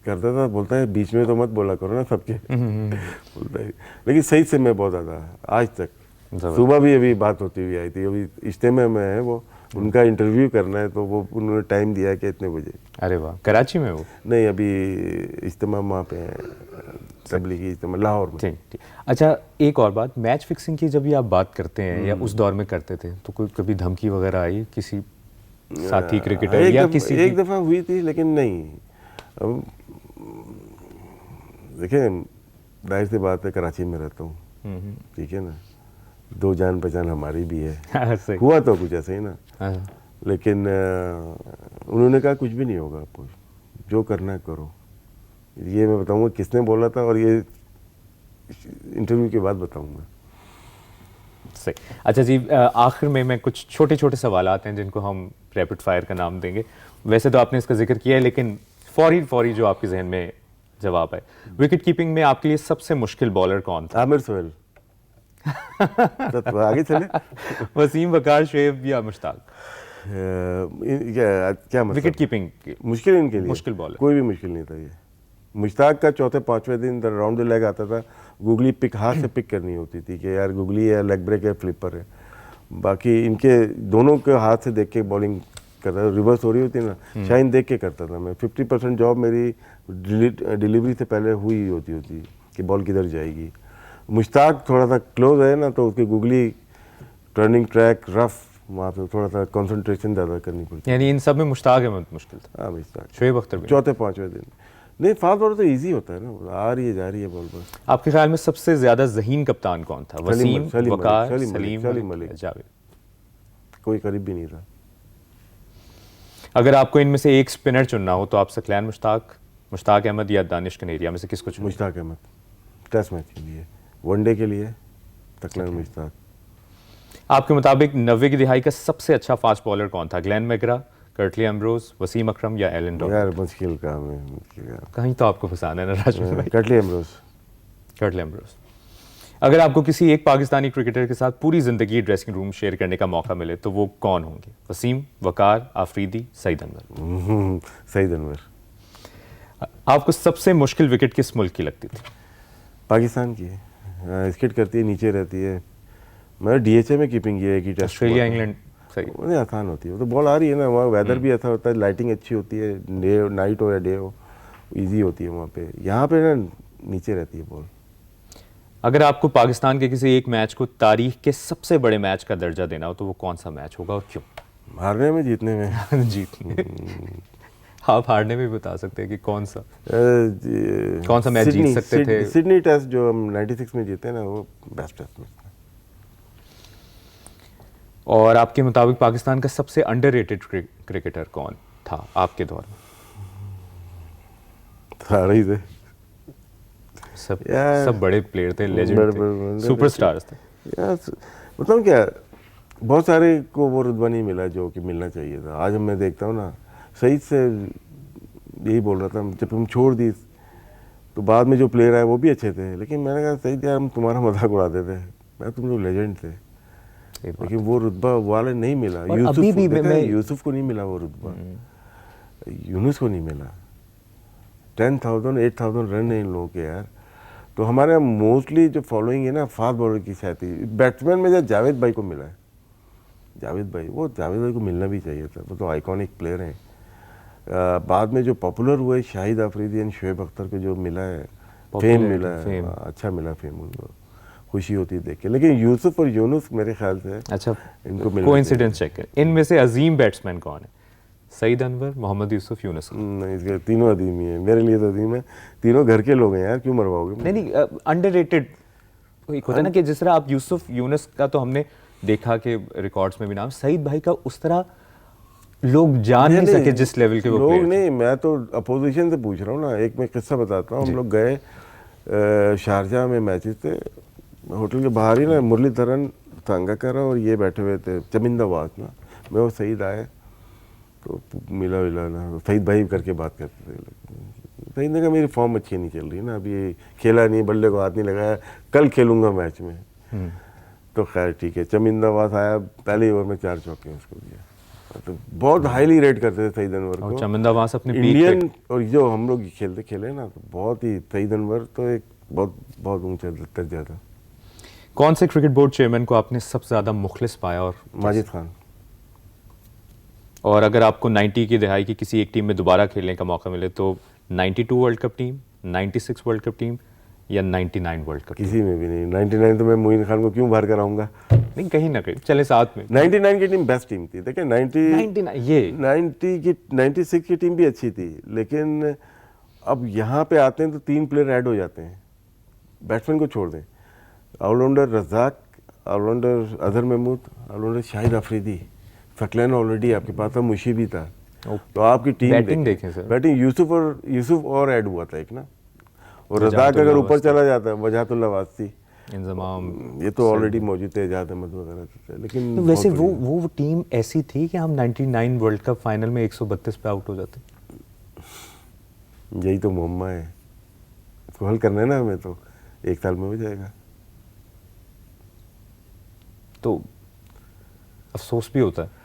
करता था। बोलता है बीच में तो मत बोला करो ना सबके। बोलता है, लेकिन सईद से मैं बहुत ज़्यादा आज तक, सुबह भी अभी बात होती हुई आई थी, अभी इज्तिमा में है वो, उनका इंटरव्यू करना है, तो वो उन्होंने टाइम दिया कि इतने बजे। अरे वाह, कराची में वो? नहीं, अभी इज्तिमा वहाँ पे है, तबलीगी इज्तिमा लाहौर में। ठीक। अच्छा, एक और बात, मैच फिक्सिंग की जब भी आप बात करते हैं या उस दौर में करते थे, तो कोई कभी धमकी वगैरह आई किसी साथी क्रिकेटर या किसी? एक दफ़ा हुई थी, लेकिन नहीं। अब देखें, जाहिर सी बात है, कराची में रहता हूँ, ठीक है ना, दो जान पहचान हमारी भी है। हुआ तो कुछ ऐसे ही ना, लेकिन उन्होंने कहा कुछ भी नहीं होगा, आपको जो करना है करो। ये मैं बताऊंगा किसने बोला था, और ये इंटरव्यू के बाद बताऊंगा। सही। अच्छा जी, आखिर में मैं कुछ छोटे छोटे सवाल आते हैं जिनको हम रैपिड फायर का नाम देंगे। वैसे तो आपने इसका जिक्र किया है, लेकिन फौरी जो आपके जहन में जवाब है। विकेट कीपिंग में आपके लिए सबसे मुश्किल बॉलर कौन था? आमिर सोहेल। तो आगे चले। वसीम, वकार, शोएब या मुश्ताक? क्या मतलब? विकेट कीपिंग मुश्किल इनके लिए? मुश्किल बॉलर कोई भी मुश्किल नहीं था ये। मुश्ताक का चौथे पांचवें दिन राउंड द लेग आता था, गूगली पिक हाथ से पिक करनी होती थी कि यार गूगली है, लेग ब्रेक है, फ्लिपर है। बाकी इनके दोनों के हाथ से देख के बॉलिंग करता था, रिवर्स हो रही होती ना, शाइन देख के करता था मैं। 50% जॉब मेरी डिलीवरी से पहले हुई होती कि बॉल किधर जाएगी। मुश्ताक थोड़ा सा क्लोज है ना, तो उसकी गूगली टर्निंग ट्रैक रफ, वहाँ पे थोड़ा सा कंसंट्रेशन ज़्यादा करनी पड़ती। यानी इन सब में मुश्ताक अहमद मुश्किल था। हाँ मुश्ताक। शोएब अख्तर भी? चौथे पांचवें दिन नहीं, फास्ट बॉलर तो इजी होता है ना, आ रही है जा रही है बॉल बस। आपके ख्याल में सबसे ज्यादा ज़हीन कप्तान कौन था? वसीम, वकार, सलीम सलीम मलिक। जावेद? कोई करीब भी नहीं था। अगर आपको इनमें से एक स्पिनर चुनना हो तो आप सकलैन मुश्ताक अहमद या दानिश कनेरिया में से किसको चुनेंगे? मुश्ताक अहमद। टेस्ट मैच के लिए, वनडे के लिए सकलैन मुश्ताक। आपके मुताबिक 90 की दिहाई का सबसे अच्छा फास्ट बॉलर कौन था? Glenn McGrath, Curtly Ambrose, Wasim Akram या एलन डॉर्डन? यार मुश्किल काम है, मुश्किल काम। कहीं तो आपको फंसाना है ना राजवीर भाई। Curtly Ambrose. Curtly Ambrose. अगर आपको किसी एक पाकिस्तानी क्रिकेटर के साथ पूरी जिंदगी ड्रेसिंग रूम शेयर करने का मौका मिले तो वो कौन होंगे? वसीम, वकार, आफरीदी, सईद अनवर? सईद अनवर। आपको सबसे मुश्किल विकेट किस मुल्क की लगती थी? पाकिस्तान की। स्किट करती है, नीचे रहती है। मैं डीएचए में कीपिंग की है कि टेस्ट। Australia, England? सही। नहीं, आसान होती है वो तो, बॉल आ रही है ना, वहाँ वेदर भी अच्छा होता है, लाइटिंग अच्छी होती है, डे नाइट हो या डे हो, इजी होती है वहाँ पे। यहाँ पे ना नीचे रहती है बॉल। अगर आपको पाकिस्तान के किसी एक मैच को तारीख के सबसे बड़े मैच का दर्जा देना हो तो वो कौन सा मैच होगा और क्यों? हारने में, जीतने में। जीतने। आप हारने में भी बता सकते हैं कि कौन सा मैच जीत सकते थे? सिडनी टेस्ट जो हम 96 में जीते ना, वो बेस्ट टेस्ट मैच था। और आपके मुताबिक पाकिस्तान का सबसे अंडररेटेड क्रिकेटर कौन था आपके दौर में? सारे ही थे। सब बड़े प्लेयर थे, लेजेंड थे, सुपरस्टार्स थे। मतलब क्या, बहुत सारे को वो रुतबा नहीं मिला जो कि मिलना चाहिए था। आज मैं देखता हूँ ना, सईद से यही बोल रहा था, जब हम छोड़ दी तो बाद में जो प्लेयर आए वो भी अच्छे थे, लेकिन मैंने कहा सईद यार हम तुम्हारा मजाक उड़ाते थे, मैं तुम जो लेजेंड थे, लेकिन वो रुतबा वाले नहीं मिला। यूसुफ को नहीं मिला वो रुतबा, यूनुस को नहीं मिला। 10,000 8,000 रन है इन लोगों के यार। तो हमारे यहाँ मोस्टली जो फॉलोइंग है ना फास्ट बॉलर की शायद थी। बैट्समैन में जब जावेद भाई को मिला है, जावेद भाई को मिलना भी चाहिए था, वो तो आइकॉनिक प्लेयर हैं। बाद में जो पॉपुलर हुए शाहिद अफरीदी एंड शोएब अख्तर को जो मिला है, फेम मिला है, अच्छा मिला फेम, उनको खुशी होती है देख के। लेकिन यूसुफ और यूनुस मेरे ख्याल से अच्छा इनको मिला। कोइंसिडेंस चेक है। इनमें से अजीम बैट्समैन कौन है? सईद अनवर, मोहम्मद यूसुफ, यूनुस? नहीं, इसके तीनों अदीम ही है, मेरे लिए तो अदीम है। तीनों घर के लोग हैं यार, क्यों मरवाओगे? नहीं, अंडररेटेड एक होता है ना कि जिस तरह आप यूसुफ यूनुस का तो हमने देखा कि रिकॉर्ड्स में भी नाम, सईद भाई का उस तरह लोग जान नहीं सके जिस लेवल के वो लोग प्लेयर। नहीं, मैं तो अपोजिशन से पूछ रहा हूँ ना। एक मैं किस्सा बताता हूँ। हम लोग गए शारजाह में, मैचेस थे, होटल के बाहर ही ना मुरलीधरन, सांगाकर और ये बैठे हुए थे, चमिंदा वास ना, मैं वो सईद आए तो मिला ना, सईद भाई करके बात करते थे। सईद ने कहा मेरी फॉर्म अच्छी नहीं चल रही ना, अभी खेला नहीं, बल्ले को हाथ नहीं लगाया, कल खेलूंगा मैच में। तो खैर ठीक है, चमिंदा वास आया, पहले ओवर में 4 चौके उसको दिया। तो बहुत हाईली रेट करते थे सईद अनवर को। चमिंदा वास अपने इंडियन और जो हम लोग खेले ना, तो बहुत ही सईद अनवर तो एक बहुत ऊंचा दर्जा था। कौन से क्रिकेट बोर्ड चेयरमैन को आपने सबसे ज्यादा मुखलिस पाया और? माजिद खान। और अगर आपको 90 की दहाई की किसी एक टीम में दोबारा खेलने का मौका मिले तो 92 world cup team, 96 world cup team या 99 वर्ल्ड कप? किसी में भी नहीं। 99 तो मैं मोइन खान को क्यों बाहर कराऊंगा? नहीं, कहीं ना कहीं चले साथ में। 99 की टीम बेस्ट टीम थी। देखिए 96 की टीम भी अच्छी थी, लेकिन अब यहाँ पे आते हैं तो 3 प्लेयर ऐड हो जाते हैं। बैट्समैन को छोड़ दें, allrounder Razzaq, allrounder Azhar Mahmood, allrounder Shahid Afridi, Saqlain already आपके पास था, मुशी भी था। तो आपकी टीम बैटिंग देखें सर। बैटिंग यूसुफ और ऐड हुआ था एक ना, और रज़ाक अगर ऊपर चला जाता, वजाहतुल्लाह वास्ती, इंजमाम, ये तो ऑलरेडी मौजूद थे, एजाज अहमद वगैरह थे। लेकिन तो वैसे वो टीम ऐसी थी कि हम 99 वर्ल्ड कप फाइनल में 132 पे आउट हो जाते। यही तो मुहम्मा है। उसको हल करना है ना हमें, तो 1 साल में हो जाएगा। तो अफसोस भी होता है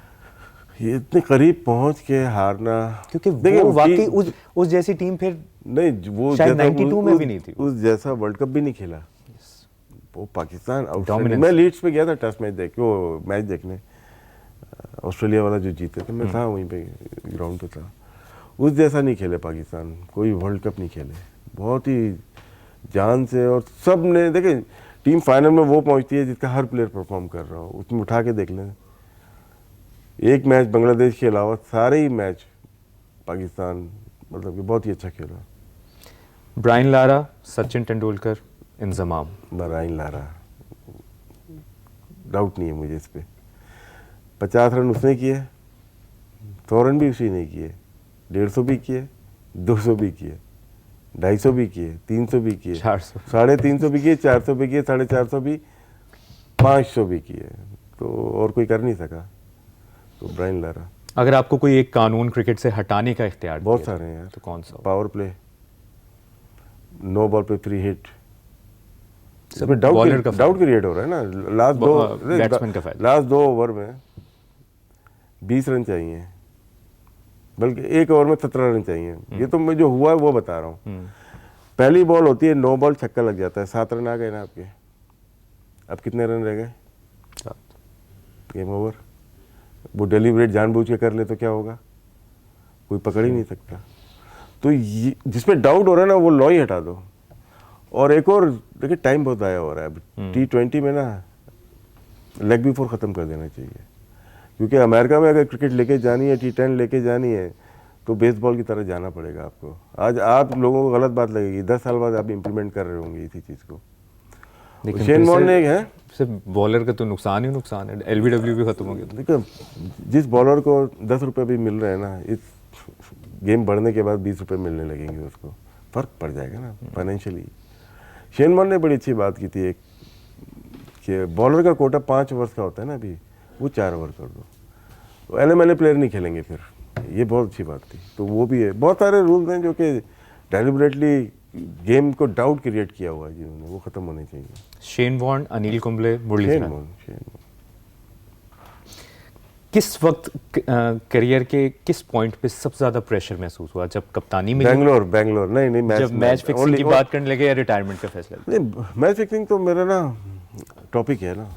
ये इतने करीब पहुंच के हारना, क्योंकि देखिए वो वाकई टीम- उस जैसी टीम फिर नहीं, वो शायद जैसा 92 में भी नहीं थी। उस जैसा वर्ल्ड कप भी नहीं खेला वो पाकिस्तान। Dominance। मैं लीड्स पे गया था टेस्ट मैच देखने, ऑस्ट्रेलिया वाला जो जीते थे, मैं था वहीं पे, ग्राउंड पे था। उस जैसा नहीं खेले पाकिस्तान, कोई वर्ल्ड कप नहीं खेले, बहुत ही जान से। और सब ने देखे, टीम फाइनल में वो पहुंचती है जिसका हर प्लेयर परफॉर्म कर रहा हो, उसमें उठा के देख लें। एक मैच बांग्लादेश के अलावा सारे ही मैच पाकिस्तान मतलब कि बहुत ही अच्छा खेला। Brian Lara, Sachin Tendulkar, Inzamam. Brian Lara, doubt नहीं है मुझे इस पे। 50 रन उसने किए, 100 रन भी उसी ने किए, 150 भी किए, 200 भी किए, 250 भी किए, 300 भी किए, 400 350 भी किए, 400 भी किए, 450 भी, 500 भी किए, तो और कोई कर नहीं सका। तो ब्रायन लारा। अगर आपको कोई एक कानून क्रिकेट से हटाने का इख्तियार बहुत दिया सारे हैं यार। तो कौन सा? पावर प्ले, नो बॉल पे 3 हिट, सब बॉलर का डाउट क्रिएट हो रहा है ना। बैट्समैन का फायदा। लास्ट 2 ओवर में 20 रन चाहिए, बल्कि 1 ओवर में 17 रन चाहिए। ये तो मैं जो हुआ है वो बता रहा हूँ। पहली बॉल होती है, 9 बॉल छक्का लग जाता है, 7 रन आ गए ना आपके। अब कितने रन रह गए? 7। Game over. वो डेलीब्रेट जानबूझ के कर ले तो क्या होगा? कोई पकड़ ही नहीं सकता। तो जिसपे डाउट हो रहा है ना, वो लॉ ही हटा दो। और एक और देखिए, टाइम बहुत आया हो रहा है अब। T20 में ना लेग बिफोर ख़त्म कर देना चाहिए, क्योंकि अमेरिका में अगर क्रिकेट लेके जानी है, T10 लेके जानी है, तो बेसबॉल की तरह जाना पड़ेगा आपको। आज आप लोगों को गलत बात लगेगी, 10 साल बाद आप इम्प्लीमेंट कर रहे होंगे इसी चीज़ को। शेन वॉर्न ने है, सिर्फ बॉलर का तो नुकसान ही नुकसान है। LBW भी खत्म हो गया। देखो जिस बॉलर को 10 रुपये भी मिल रहे हैं ना, इस गेम बढ़ने के बाद 20 रुपये मिलने लगेंगे, उसको फ़र्क पड़ जाएगा ना फाइनेंशियली। शेन वॉर्न ने बड़ी अच्छी बात की थी एक, कि बॉलर का कोटा 5 ओवर का होता है ना अभी, वो 4 ओवर कर दो, तो LMLA प्लेयर नहीं खेलेंगे फिर। ये बहुत अच्छी बात थी। तो वो भी है, बहुत सारे रूल्स हैं जो कि डेलिबरेटली गेम को डाउट क्रिएट किया हुआ है जिन्होंने, वो ख़त्म होने चाहिए। Shane Warne, Anil Kumble, Muralitharan, Shane Warne. किस वक्त करियर के किस पॉइंट पे सबसे ज्यादा प्रेशर महसूस हुआ? जब कप्तानी में बैंगलोर नहीं जब मैच फिक्सिंग की बात करने लगे या रिटायरमेंट का फैसला? नहीं, मैच फिक्सिंग तो मेरा ना टॉपिक है ना,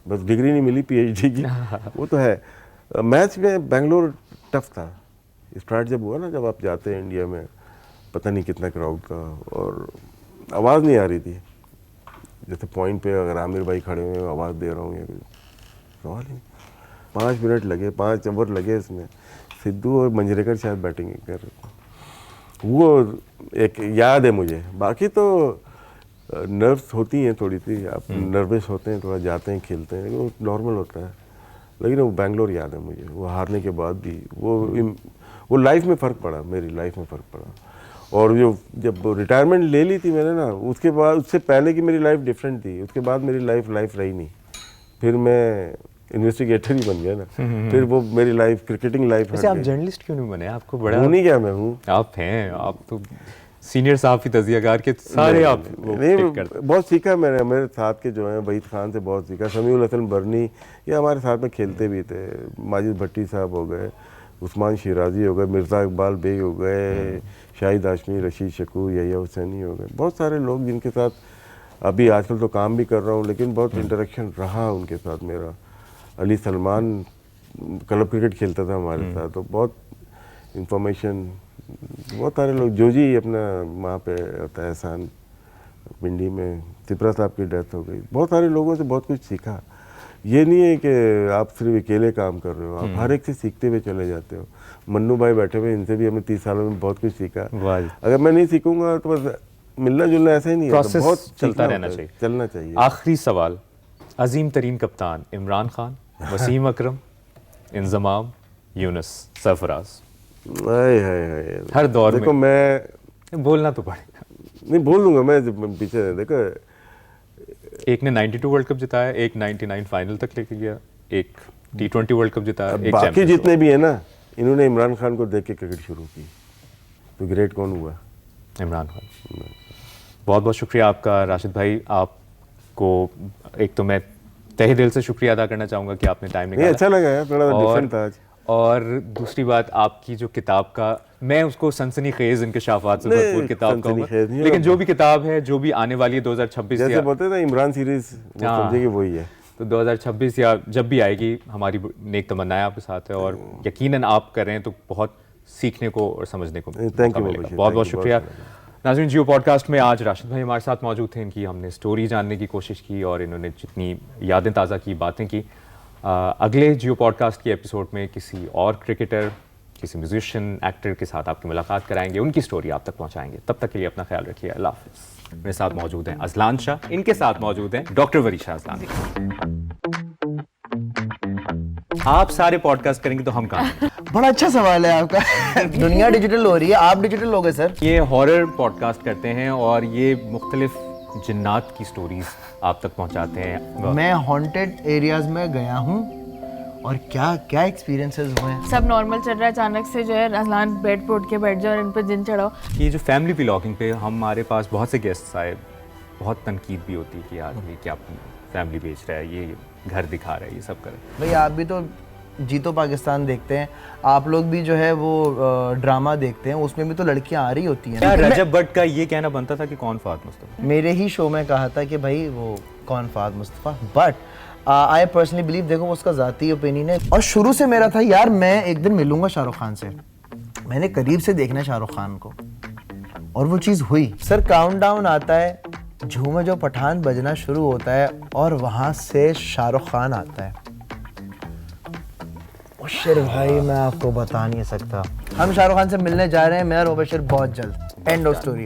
बस डिग्री नहीं मिली PhD की, वो तो है। मैच में बैंगलोर टफ था। स्टार्ट जब हुआ ना, जब आप जाते हैं इंडिया में, पता नहीं कितना क्राउड था और आवाज़ नहीं आ रही थी। जैसे पॉइंट पे अगर आमिर भाई खड़े हुए आवाज़ दे रहा हूँ, या सवाल ही नहीं। 5 मिनट लगे, 5 ओवर लगे इसमें। सिद्धू और मंजरेकर शायद बैटिंग कर रहे थे। वो एक याद है मुझे। बाकी तो नर्व्स होती हैं थोड़ी सी, आप नर्वस होते हैं, थोड़ा जाते हैं, खेलते हैं, लेकिन वो नॉर्मल होता है। लेकिन वो बैंगलोर याद है मुझे, वो हारने के बाद भी वो लाइफ में फ़र्क पड़ा, मेरी लाइफ में फ़र्क पड़ा। और जो जब रिटायरमेंट ले ली थी मैंने ना, उसके बाद, उससे पहले की मेरी लाइफ डिफरेंट थी, उसके बाद मेरी लाइफ रही नहीं। फिर मैं इन्वेस्टिगेटर ही बन गया ना। फिर वो मेरी लाइफ, क्रिकेटिंग लाइफ। वैसे आप जर्नलिस्ट क्यों नहीं बने? आपको बड़ा हूँ नहीं क्या, मैं हूँ। आप हैं, आप तो सीनियर सहाफ़ी, तजियाकार के सारे आप वो टिक करते। बहुत सीखा मैंने, मेरे साथ के जो हैं वहीद खान से बहुत सीखा, समीउल हसन बरनी, ये हमारे साथ में खेलते भी थे। माजिद भट्टी साहब हो गए, उस्मान शिराजी हो गए, मिर्ज़ा इकबाल बेग हो गए, शाहिद हाशमी, रशीद शकूर, यहिया हुसैनी हो गए। बहुत सारे लोग जिनके साथ अभी आजकल तो काम भी कर रहा हूँ, लेकिन बहुत इंटरेक्शन रहा उनके साथ मेरा। अली सलमान क्लब क्रिकेट खेलता था हमारे साथ, तो बहुत इंफॉर्मेशन। बहुत सारे लोग, जोजी अपना वहाँ पे होता है एहसान पिंडी में, तिपरा साहब की डेथ हो गई। बहुत सारे लोगों से बहुत कुछ सीखा। ये नहीं है कि आप सिर्फ अकेले काम कर रहे हो, आप हर एक से सीखते हुए चले जाते हो। मन्नू भाई बैठे हुए, इनसे भी हमें 30 सालों में बहुत कुछ सीखा। अगर मैं नहीं सीखूंगा तो बस मिलना जुलना ऐसा ही नहीं है, तो बहुत चलता रहना चाहिए, चलना चाहिए। आखिरी सवाल, अजीम तरीन कप्तान इमरान खान, वसीम अकरम, इंजमाम, यूनुस, सरफराज? हर दौर देखो, मैं बोलना तो पड़ेगा। नहीं बोल दूंगा मैं, पीछे देखो, एक ने 92 वर्ल्ड कप जिताया, एक 99 फाइनल तक लेके गया, एक T20 वर्ल्ड कप जिताया, एक बाकी जितने भी है ना, इन्होंने इमरान खान को देख के क्रिकेट शुरू की। तो ग्रेट कौन हुआ? इमरान खान। बहुत बहुत शुक्रिया आपका राशिद भाई। आपको एक तो मैं तहे दिल से शुक्रिया अदा करना चाहूँगा कि आपने टाइम नहीं, निकाला। अच्छा लगा यार, थोड़ा डिफरेंट था आज। और दूसरी बात, आपकी जो किताब का, मैं उसको सनसनीखेज इंकशाफात से भरपूर किताब कहूँगा, सनसनीखेज नहीं लेकिन जो भी किताब है, जो भी आने वाली है 2026 जैसे या बोलते हैं ना इमरान सीरीज, वो हाँ। समझे कि वही है। तो 2026 या जब भी आएगी, हमारी नेक तमन्नाएं आपके साथ है और यकीनन आप कर रहे हैं तो बहुत सीखने को और समझने को Thank मौका you, मिलेगा। मुबशिर, बहुत thank बहुत you, शुक्रिया। बहुत नाज़रीन, जियो पॉडकास्ट में आज राशिद भाई हमारे साथ मौजूद थे। इनकी हमने स्टोरी जानने की कोशिश की और इन्होंने जितनी यादें ताज़ा की, बातें की। अगले जियो पॉडकास्ट के एपिसोड में किसी और क्रिकेटर, किसी म्यूजिशियन, एक्टर के साथ आपकी मुलाकात कराएंगे, उनकी स्टोरी आप तक पहुंचाएंगे। तब तक के लिए अपना ख्याल रखिए। अल्लाह हाफ़िज़। मेरे साथ मौजूद हैं अज़लान शाह, इनके साथ मौजूद हैं डॉक्टर वरीशा अज़लान। आप सारे पॉडकास्ट करेंगे तो हम कहाँ? बड़ा अच्छा सवाल है आपका। दुनिया डिजिटल हो रही है, आप डिजिटल हो गए सर। ये हॉरर पॉडकास्ट करते हैं और ये मुख्तलिफ जिन्नात की स्टोरीज आप तक पहुंचाते हैं। मैं हॉन्टेड एरियाज में गया हूँ और क्या क्या एक्सपीरियंसेस हुए हैं। सब नॉर्मल चल रहा है, अचानक से जो है अज़लान बेड पे उठ के बैठ जाओ और इन पे जिन चढ़ाओ। ये जो फैमिली व्लॉगिंग पे हमारे पास बहुत से गेस्ट्स आए, बहुत तनकीद भी होती है कि यार ये क्या फैमिली बेच रहा है, ये घर दिखा रहा है, ये सब कर रहा है। भाई आप भी तो जीतो पाकिस्तान देखते हैं, आप लोग भी जो है वो ड्रामा देखते हैं, उसमें भी तो लड़कियां आ रही होती हैं। क्या रजब भट्ट का ये कहना बनता था कि कौन फहद मुस्तफा? मेरे ही शो में कहा था कि भाई वो कौन Fahad Mustafa, but I personally believe, देखो वो उसका ज़ाती ओपिनियन है। और शुरू से मेरा था यार मैं एक दिन मिलूंगा शाहरुख खान से, मैंने करीब से देखना है शाहरुख खान को, और वो चीज़ हुई। सर काउंटडाउन आता है, झूमे जो पठान बजना शुरू होता है और वहाँ से शाहरुख खान आता है। मुबशिर भाई मैं आपको बता नहीं सकता, हम शाहरुख खान से मिलने जा रहे हैं, मैं और मुबशिर बहुत जल्द। End of story.